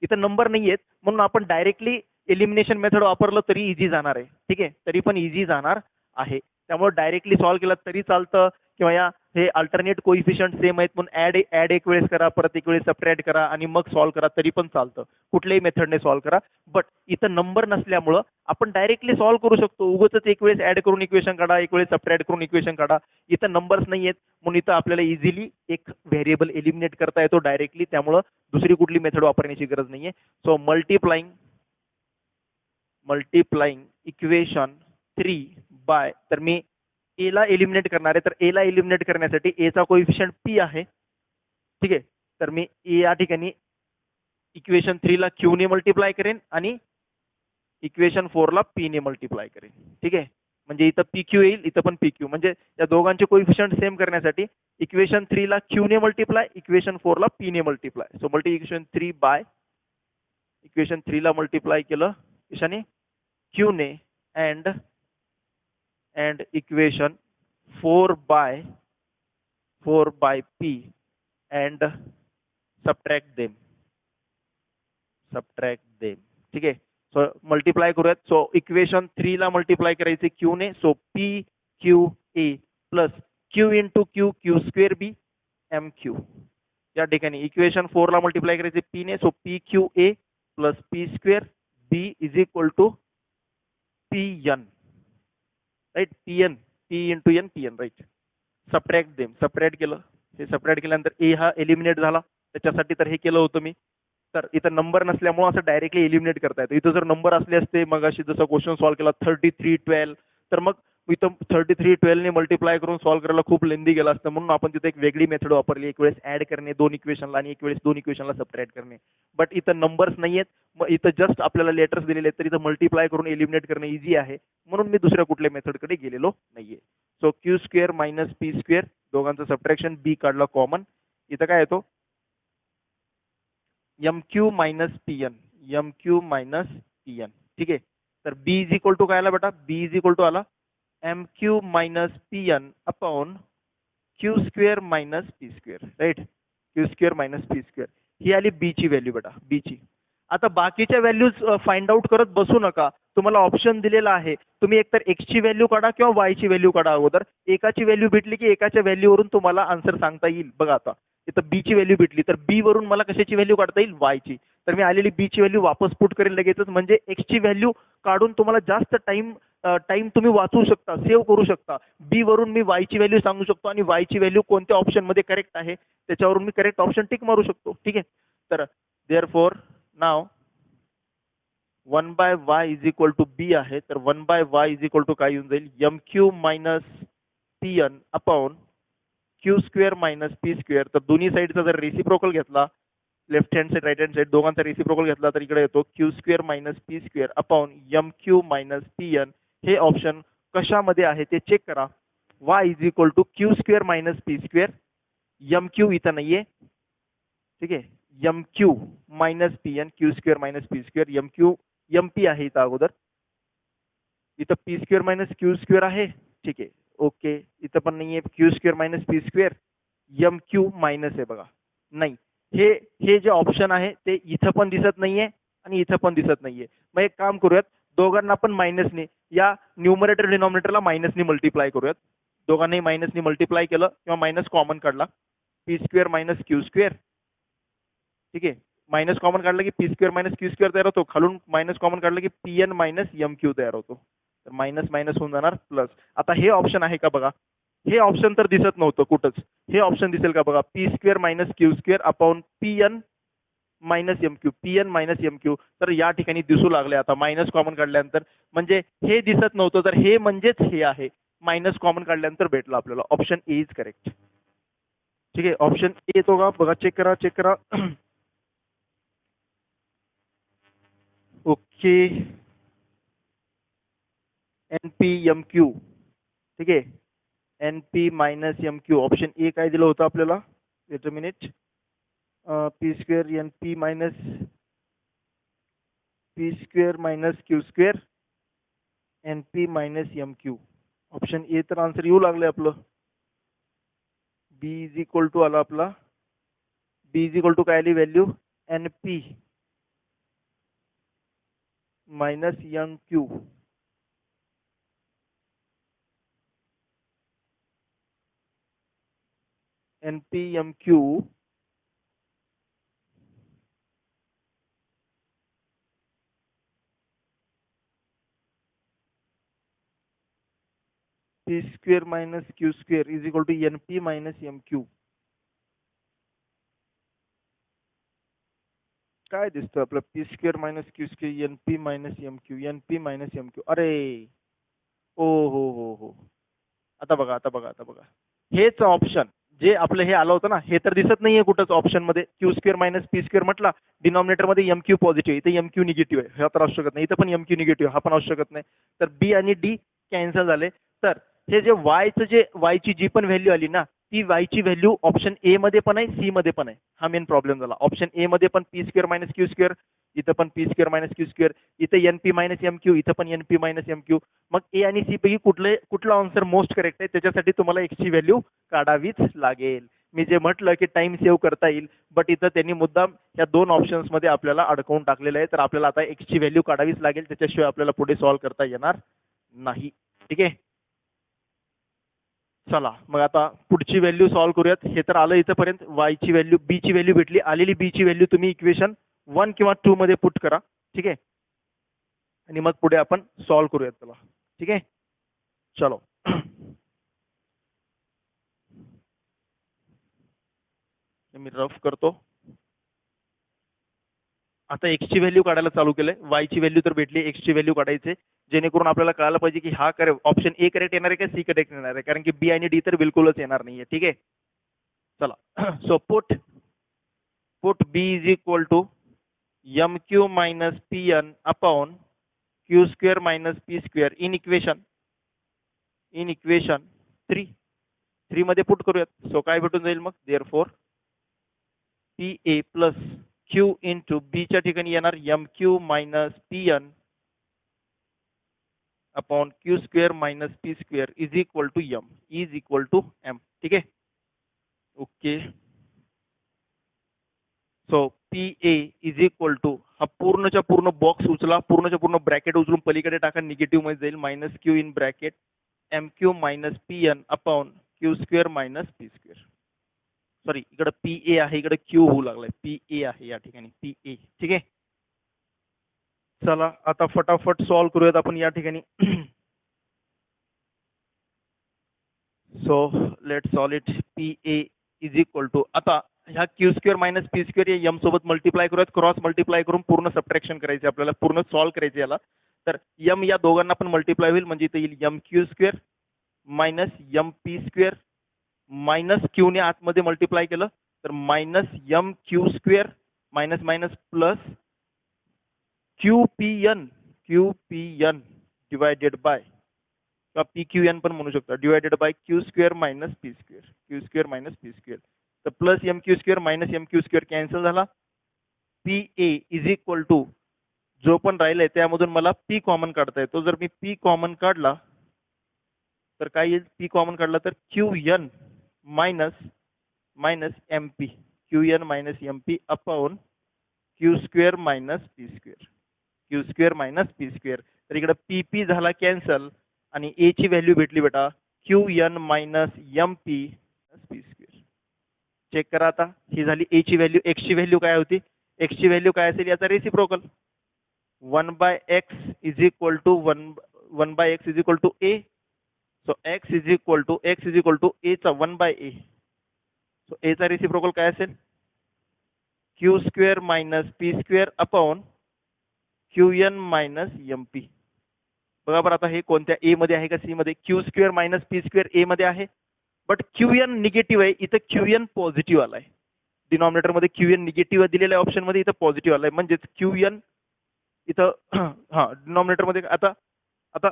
Speaker 1: इथं नंबर नाहीयेत म्हणून आपण डायरेक्टली एलिमिनेशन मेथड वापरलं तरी इझी जाणार आहे. ठीक आहे, तरी पण इझी जाणार आहे. त्यामुळे डायरेक्टली सॉल्व्ह केलं तरी चालतं, किंवा या हे अल्टरनेट कोइफिशियंट सेम आहेत म्हणून ऍड एक वेळेस करा, परत एक वेळेस सबट्रॅक्ट करा आणि मग सॉल्व्ह करा तरी पण चालतं. कुठल्याही मेथडने सॉल्व्ह करा. बट इथं नंबर नसल्यामुळं आपण डायरेक्टली सॉल्व्ह करू शकतो. उगाच एक वेळेस ऍड करून इक्वेशन काढा, एक वेळेस सबट्रॅक्ट करून इक्वेशन काढा. इथं नंबर्स नाही आहेत म्हणून इथं आपल्याला इझिली एक व्हेरिएबल एलिमिनेट करता येतो डायरेक्टली. त्यामुळं दुसरी कुठली मेथड वापरण्याची गरज नाहीये. सो मल्टिप्लाइंग इक्वेशन 3 बाय, तर मी ए ला एलिमिनेट करणार आहे. तर ए ला एलिमिनेट करण्यासाठी एचा कोइफिशियंट पी आहे. ठीक आहे, तर मी ए या ठिकाणी इक्वेशन 3 ला क्यू ने मल्टिप्लाय करेन आणि इक्वेशन 4 ला पी ने मल्टिप्लाय करेन. ठीक आहे, म्हणजे इथं पी क्यू येईल, इथं पण पी क्यू. म्हणजे या दोघांचे कोइफिशियंट सेम करण्यासाठी इक्वेशन 3 ला क्यू ने मल्टिप्लाय, इक्वेशन 4 ला पी ने multiply. So multiplication 3 by equation 3 ला मल्टिप्लाय केलं कशाने? क्यू ने and equation 4 by p and subtract them. ठीक आहे. सो मल्टिप्लाय करूयात. सो इक्वेशन 3 ला मल्टिप्लाय करायचे क्यू ने. So P Q A plus Q into Q square B M Q. या ठिकाणी इक्वेशन 4 ला मल्टिप्लाय करायचे पी ने. So P Q A plus P square B is equal to P N. Right, P into N P N. Right, subtract केलं. हे subtract केल्यानंतर ए हा eliminate झाला. त्याच्यासाठी तर हे केलं होतं मी. तर इथं नंबर नसल्यामुळे असं डायरेक्टली एलिमिनेट करता येतं. इथं जर नंबर असले असते, मग अशी जसं क्वेश्चन सॉल्व्ह केला 3312, तर मग इथं 3312 ने मल्टिप्लाय करून सॉल्व्ह करायला खूप लेंदी गेला असतं. म्हणून आपण तिथे एक वेगळी मेथड वापरली. एक वेळेस ऍड करणे दोन इक्वेशनला आणि एक वेळेस दोन इक्वेशनला सबट्रॅक्ट करणे. बट इथं नंबर्स नाहीयेत, मग इथं जस्ट आपल्याला लेटर्स दिलेले आहेत, तर इथं मल्टिप्लाय करून एलिमिनेट करणे इझी आहे. म्हणून मी दुसऱ्या कुठल्या मेथडकडे गेलेलो नाहीये. So Q square minus P square, दोघांचं सबट्रॅक्शन, बी काढला कॉमन. इथं काय येतो? M Q minus P N. ठीक आहे, तर बी इज इक्वल टू काय आला बेटा? बी इज इक्वल टू आला M Q minus P N upon Q square minus P square. Right, Q square minus P square ही आली बी ची व्हॅल्यू बेटा, बी ची. आता बाकीच्या व्हॅल्यूज फाइंड आउट करत बसू नका. तुम्हाला ऑप्शन दिलेला आहे, तुम्ही एकतर एक्स ची व्हॅल्यू काढा किंवा वाय ची व्हॅल्यू काढा. अगोदर एकाची व्हॅल्यू भेटली की एकाच्या व्हॅल्यूवरून तुम्हाला आन्सर सांगता येईल. बघा आता इथं बी ची व्हॅल्यू भेटली, तर बी वरून मला कशाची व्हॅल्यू काढता येईल? वाय ची. तर मी आलेली बी ची व्हॅल्यू वापस पुट करेन लगेचच. म्हणजे एक्स ची व्हॅल्यू काढून तुम्हाला जास्त टाइम तुम्ही वाचवू शकता, सेव्ह करू शकता. बी वरून मी वाय ची व्हॅल्यू सांगू शकतो आणि वाय ची व्हॅल्यू कोणत्या ऑप्शन मध्ये करेक्ट आहे त्याच्यावरून मी करेक्ट ऑप्शन टिक मारू शकतो. ठीक आहे, तर देअरफॉर नाव 1/y is equal to B आहे. तर 1/y इज इक्वल टू काय येऊन जाईल? M Q minus P N upon Q square minus P square. तर दोन्ही साईडचा जर रेसिप्रोकल घेतला, left hand side right hand side दोघांचा रेसिप्रोकल घेतला, तर इकडे येतो Q square minus P square upon M Q minus P N. हे ऑप्शन कशामध्ये आहे ते चेक करा. Y is equal to Q square minus P square. M Q इथं नाहीये, ठीक आहे. M Q minus P N, Q square minus P square. M Q M P आहे इथं अगोदर, इथं P square minus Q square आहे, ठीक आहे. ओके, इथं पण नाहीये Q square minus P square. M Q minus आहे बघा, नाही. हे हे जे ऑप्शन आहे ते इथं पण दिसत नाहीये आणि इथं पण दिसत नाहीये. मग एक काम करूयात, दोघांना पण मायनसने, या न्यूमरेटर डिनॉमिनेटरला मायनसने मल्टिप्लाय करूयात. दोघांनाही मायनसने मल्टिप्लाय केलं किंवा मायनस कॉमन काढला, P square minus Q square, ठीक आहे. मायनस कॉमन काढलं की P square minus Q square तयार होतो, खालून मायनस कॉमन काढलं की P N minus M Q तयार होतो. तर मायनस मायनस होऊन जाणार प्लस. आता हे ऑप्शन आहे का बघा, हे ऑप्शन तर दिसत नव्हतं कुठंच. हे ऑप्शन दिसेल का बघा, P square minus Q square upon P N minus M Q, P N minus M Q. तर या ठिकाणी दिसू लागले आता मायनस कॉमन काढल्यानंतर. म्हणजे हे दिसत नव्हतं, तर हे म्हणजेच हे आहे. मायनस कॉमन काढल्यानंतर भेटलं आपल्याला. Option A is correct. ठीक आहे, ऑप्शन ए येतो का बघा, चेक करा चेक करा. Okay, N P M Q, ठीक आहे. N P minus M Q, option A काय दिलं होतं आपल्याला, wait a minute. P square N P minus P square minus Q square N P minus M Q. Option A तर answer येऊ लागले आपलं. बी इज इक्वल टू आला आपला, बी इज इक्वल टू काय आली value, N P minus M Q. N P M Q P square minus Q square is equal to N P minus M Q. काय दिसतं आपलं, P square minus Q square N P minus M Q, N P minus M Q. अरे ओ हो. आता बघा आता बघा आता बघा, हेच ऑप्शन जे आपलं हे आलं होतं ना, हे तर दिसत नाहीये कुठंच ऑप्शन मध्ये. Q square minus P square म्हटला, डिनॉमिनेटर मध्ये एम क्यू पॉझिटिव्ह, इथे एम क्यू निगेटिव्ह आहे, हा तर असू शकत नाही. इथं पण एम क्यू निगेटिव्ह, हा पण असू शकत नाही. तर बी आणि डी कॅन्सल झाले. तर हे जे वायचं जे वायची जी पण व्हॅल्यू आली ना, ती वायची व्हॅल्यू ऑप्शन ए मध्ये पण आहे, सी मध्ये पण आहे. हा मेन प्रॉब्लेम झाला. ऑप्शन ए मध्ये पण P square minus Q square, इथं पण P square minus Q square, इथे N P minus M Q, इथं पण N P minus M Q. मग ए आणि सी पैकी कुठला आन्सर मोस्ट करेक्ट आहे, त्याच्यासाठी तुम्हाला एक्सची व्हॅल्यू काढावीच लागेल. मी जे म्हटलं की टाइम सेव्ह करता येईल, बट इथं त्यांनी मुद्दाम या दोन ऑप्शन्स मध्ये आपल्याला अडकवून टाकलेलं आहे. तर आपल्याला आता एक्सची व्हॅल्यू काढावीच लागेल, त्याच्याशिवाय आपल्याला पुढे सॉल्व्ह करता येणार नाही. ठीक आहे, चला मग आता पुढची व्हॅल्यू सॉल्व्ह करूयात. हे तर आलं इथंपर्यंत. वायची व्हॅल्यू, बी ची व्हॅल्यू भेटली. आलेली बी ची व्हॅल्यू तुम्ही इक्वेशन 1 किंवा 2 मध्ये पुट करा. ठीक आहे, आणि मग पुढे आपण सॉल्व्ह करूयात त्याला. ठीक आहे, चलो. मी रफ करतो. आता एक्सची व्हॅल्यू काढायला चालू केलंय. वायची व्हॅल्यू तर भेटली, एक्सची व्हॅल्यू काढायचे, जेणेकरून आपल्याला कळायला पाहिजे की हा ऑप्शन ए करेक्ट येणार आहे का सी करेक्ट येणार आहे, कारण की बी आणि डी तर बिलकुलच येणार नाहीये. ठीक आहे, चला. So put B is equal to M Q minus P N upon Q square minus P square in equation 3 मध्ये पुट करूयात. सो काय भेटून जाईल मग, therefore P A plus Q into B च्या ठिकाणी येणार M Q minus P N upon Q square minus P square is equal to M. ठीक आहे, okay. So P A is equal to, हा पूर्णच्या पूर्ण बॉक्स उचला, पूर्णच्या पूर्ण ब्रॅकेट उचलून पलीकडे टाका, निगेटिव्ह मध्ये जाईल. Minus Q in bracket M Q minus P N upon Q square minus P square. Sorry, इकडे पी ए आहे, इकडे क्यू होऊ लागलाय, पी ए आहे या ठिकाणी, पी ए. ठीक आहे, चला आता फटाफट सॉल्व्ह करूयात आपण या ठिकाणी. So let solve it. P A is equal to, आता ह्या Q square minus P square या एम सोबत मल्टिप्लाय करूयात, क्रॉस मल्टिप्लाय करून पूर्ण सबट्रॅक्शन करायचे आपल्याला, पूर्ण सॉल्व्ह करायचे याला. तर एम या दोघांना पण मल्टिप्लाय होईल, म्हणजे इथे येईल M Q square minus M P square minus Q ने आतमध्ये मल्टिप्लाय केलं तर minus M Q square minus minus plus Q P N divided by किंवा पी क्यू एन पण म्हणू शकता, divided by Q square minus P square. तर plus M Q square minus M Q square cancel झाला. P A is equal to जो पण राहिलाय त्यामधून मला पी कॉमन काढता येतो. जर मी पी कॉमन काढला तर काय येईल, पी कॉमन काढला तर Q N minus M P, Q N minus M P upon Q square minus P square. तर इकडे पी पी झाला कॅन्सल आणि ए ची व्हॅल्यू भेटली बेटा Q N minus M P square. Check करा आता, ही झाली ए ची व्हॅल्यू. एक्स ची व्हॅल्यू काय होती, एक्स ची व्हॅल्यू काय असेल याचा reciprocal 1/x is equal to 1/x is equal to A. So x is equal to A चा 1/a. सो ए चा रेसिप्रोकल काय असेल, Q square minus P square upon Q N minus M P. बघा बरं आता हे कोणत्या ए मध्ये आहे का सी मध्ये, Q square minus P square A मध्ये आहे, बट क्यू एन निगेटिव्ह आहे, इथं क्यू एन पॉझिटिव्ह आलाय. डिनॉमिनेटर मध्ये क्यू एन निगेटिव्ह दिलेल्या ऑप्शन मध्ये इथं पॉझिटिव्ह आलाय, म्हणजेच क्यू एन इथं हा डिनॉमिनेटर मध्ये. आता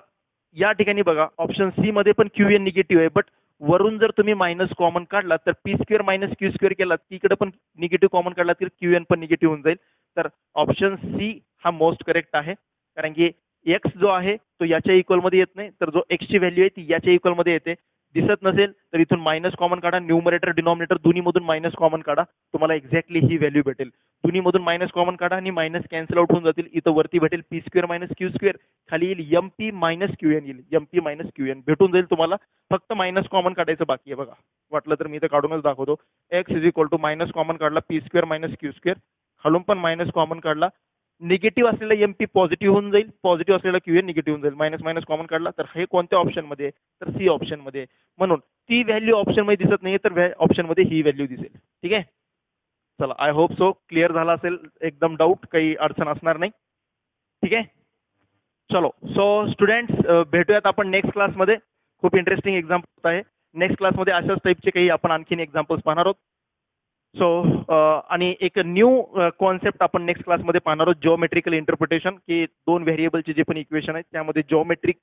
Speaker 1: या ठिकाणी बघा ऑप्शन सी मध्ये पण क्यू एन निगेटिव्ह आहे, बट वरून जर तुम्ही मायनस कॉमन काढला तर P square minus Q square केला, तिकडे पण निगेटिव्ह कॉमन काढला तर क्यू एन पण निगेटिव्ह होऊन जाईल. तर ऑप्शन सी हा मोस्ट करेक्ट आहे, कारण की एक्स जो आहे तो याच्या इक्वल मध्ये येत नाही, तर जो एक्स ची व्हॅल्यू आहे ती याच्या इक्वल मध्ये येते. दिसत नसेल तर इथून मायनस कॉमन काढा, न्यूमरेटर डिनॉमिनेटर दोन्ही मधून मायनस कॉमन काढा, तुम्हाला एक्झॅक्टली ही व्हॅल्यू भेटेल. दोन्ही मधून मायनस कॉमन काढा आणि मायनस कॅन्सल आउट होऊन जातील. इथं वरती भेटेल P square minus Q square, खाली येईल M P minus Q N येईल, M P minus Q N भेटून जाईल तुम्हाला. फक्त मायनस कॉमन काढायचं बाकी आहे. बघा वाटलं तर मी इथं काढूनच दाखवतो. X is equal to minus common काढला P square minus Q square, खालून पण मायनस कॉमन काढला, निगेटिव्ह असलेला एम पी पॉझिटिव्ह होऊन जाईल, पॉझिटिव्ह असलेला क्यू एन निगेटिव्ह होऊन जाईल. मायनस मायनस कॉमन काढला तर हे कोणत्या ऑप्शन मध्ये, तर सी ऑप्शन मध्ये. म्हणून ती व्हॅल्यू ऑप्शन मध्ये दिसत नाही तर ऑप्शन मध्ये ही व्हॅल्यू दिसेल. ठीक आहे, चला आय होप सो क्लिअर झाला असेल, एकदम डाऊट काही अडचण असणार नाही. ठीक आहे, चलो सो स्टुडंट्स भेटूयात आपण नेक्स्ट क्लासमध्ये. खूप इंटरेस्टिंग एक्झाम्पल आहे. नेक्स्ट क्लासमध्ये अशाच टाईपचे काही आपण आणखीन एक्झाम्पल्स पाहणार आहोत. सो आणि एक न्यू कॉन्सेप्ट आपण नेक्स्ट क्लासमध्ये पाहणार आहोत, जिओमेट्रिकल इंटरप्रिटेशन, की दोन व्हेरिएबलचे जे पण इक्वेशन आहेत त्यामध्ये जिओमेट्रिक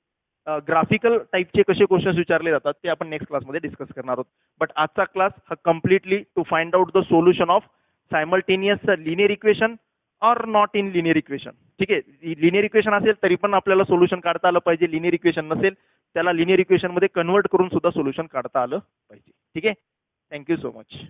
Speaker 1: ग्राफिकल टाईपचे कसे क्वेश्चन्स विचारले जातात ते आपण नेक्स्ट क्लासमध्ये डिस्कस करणार आहोत. बट आजचा क्लास हा completely to find out the solution of simultaneous linear equation or not in linear equation. ठीक आहे, लिनियर इक्वेशन असेल तरी पण आपल्याला सोल्युशन काढता आलं पाहिजे, लिनियर इक्वेशन नसेल त्याला लिनियर इक्वेशन मध्ये कन्वर्ट करून सुद्धा सोल्युशन काढता आलं पाहिजे. ठीक आहे, थँक्यू सो मच.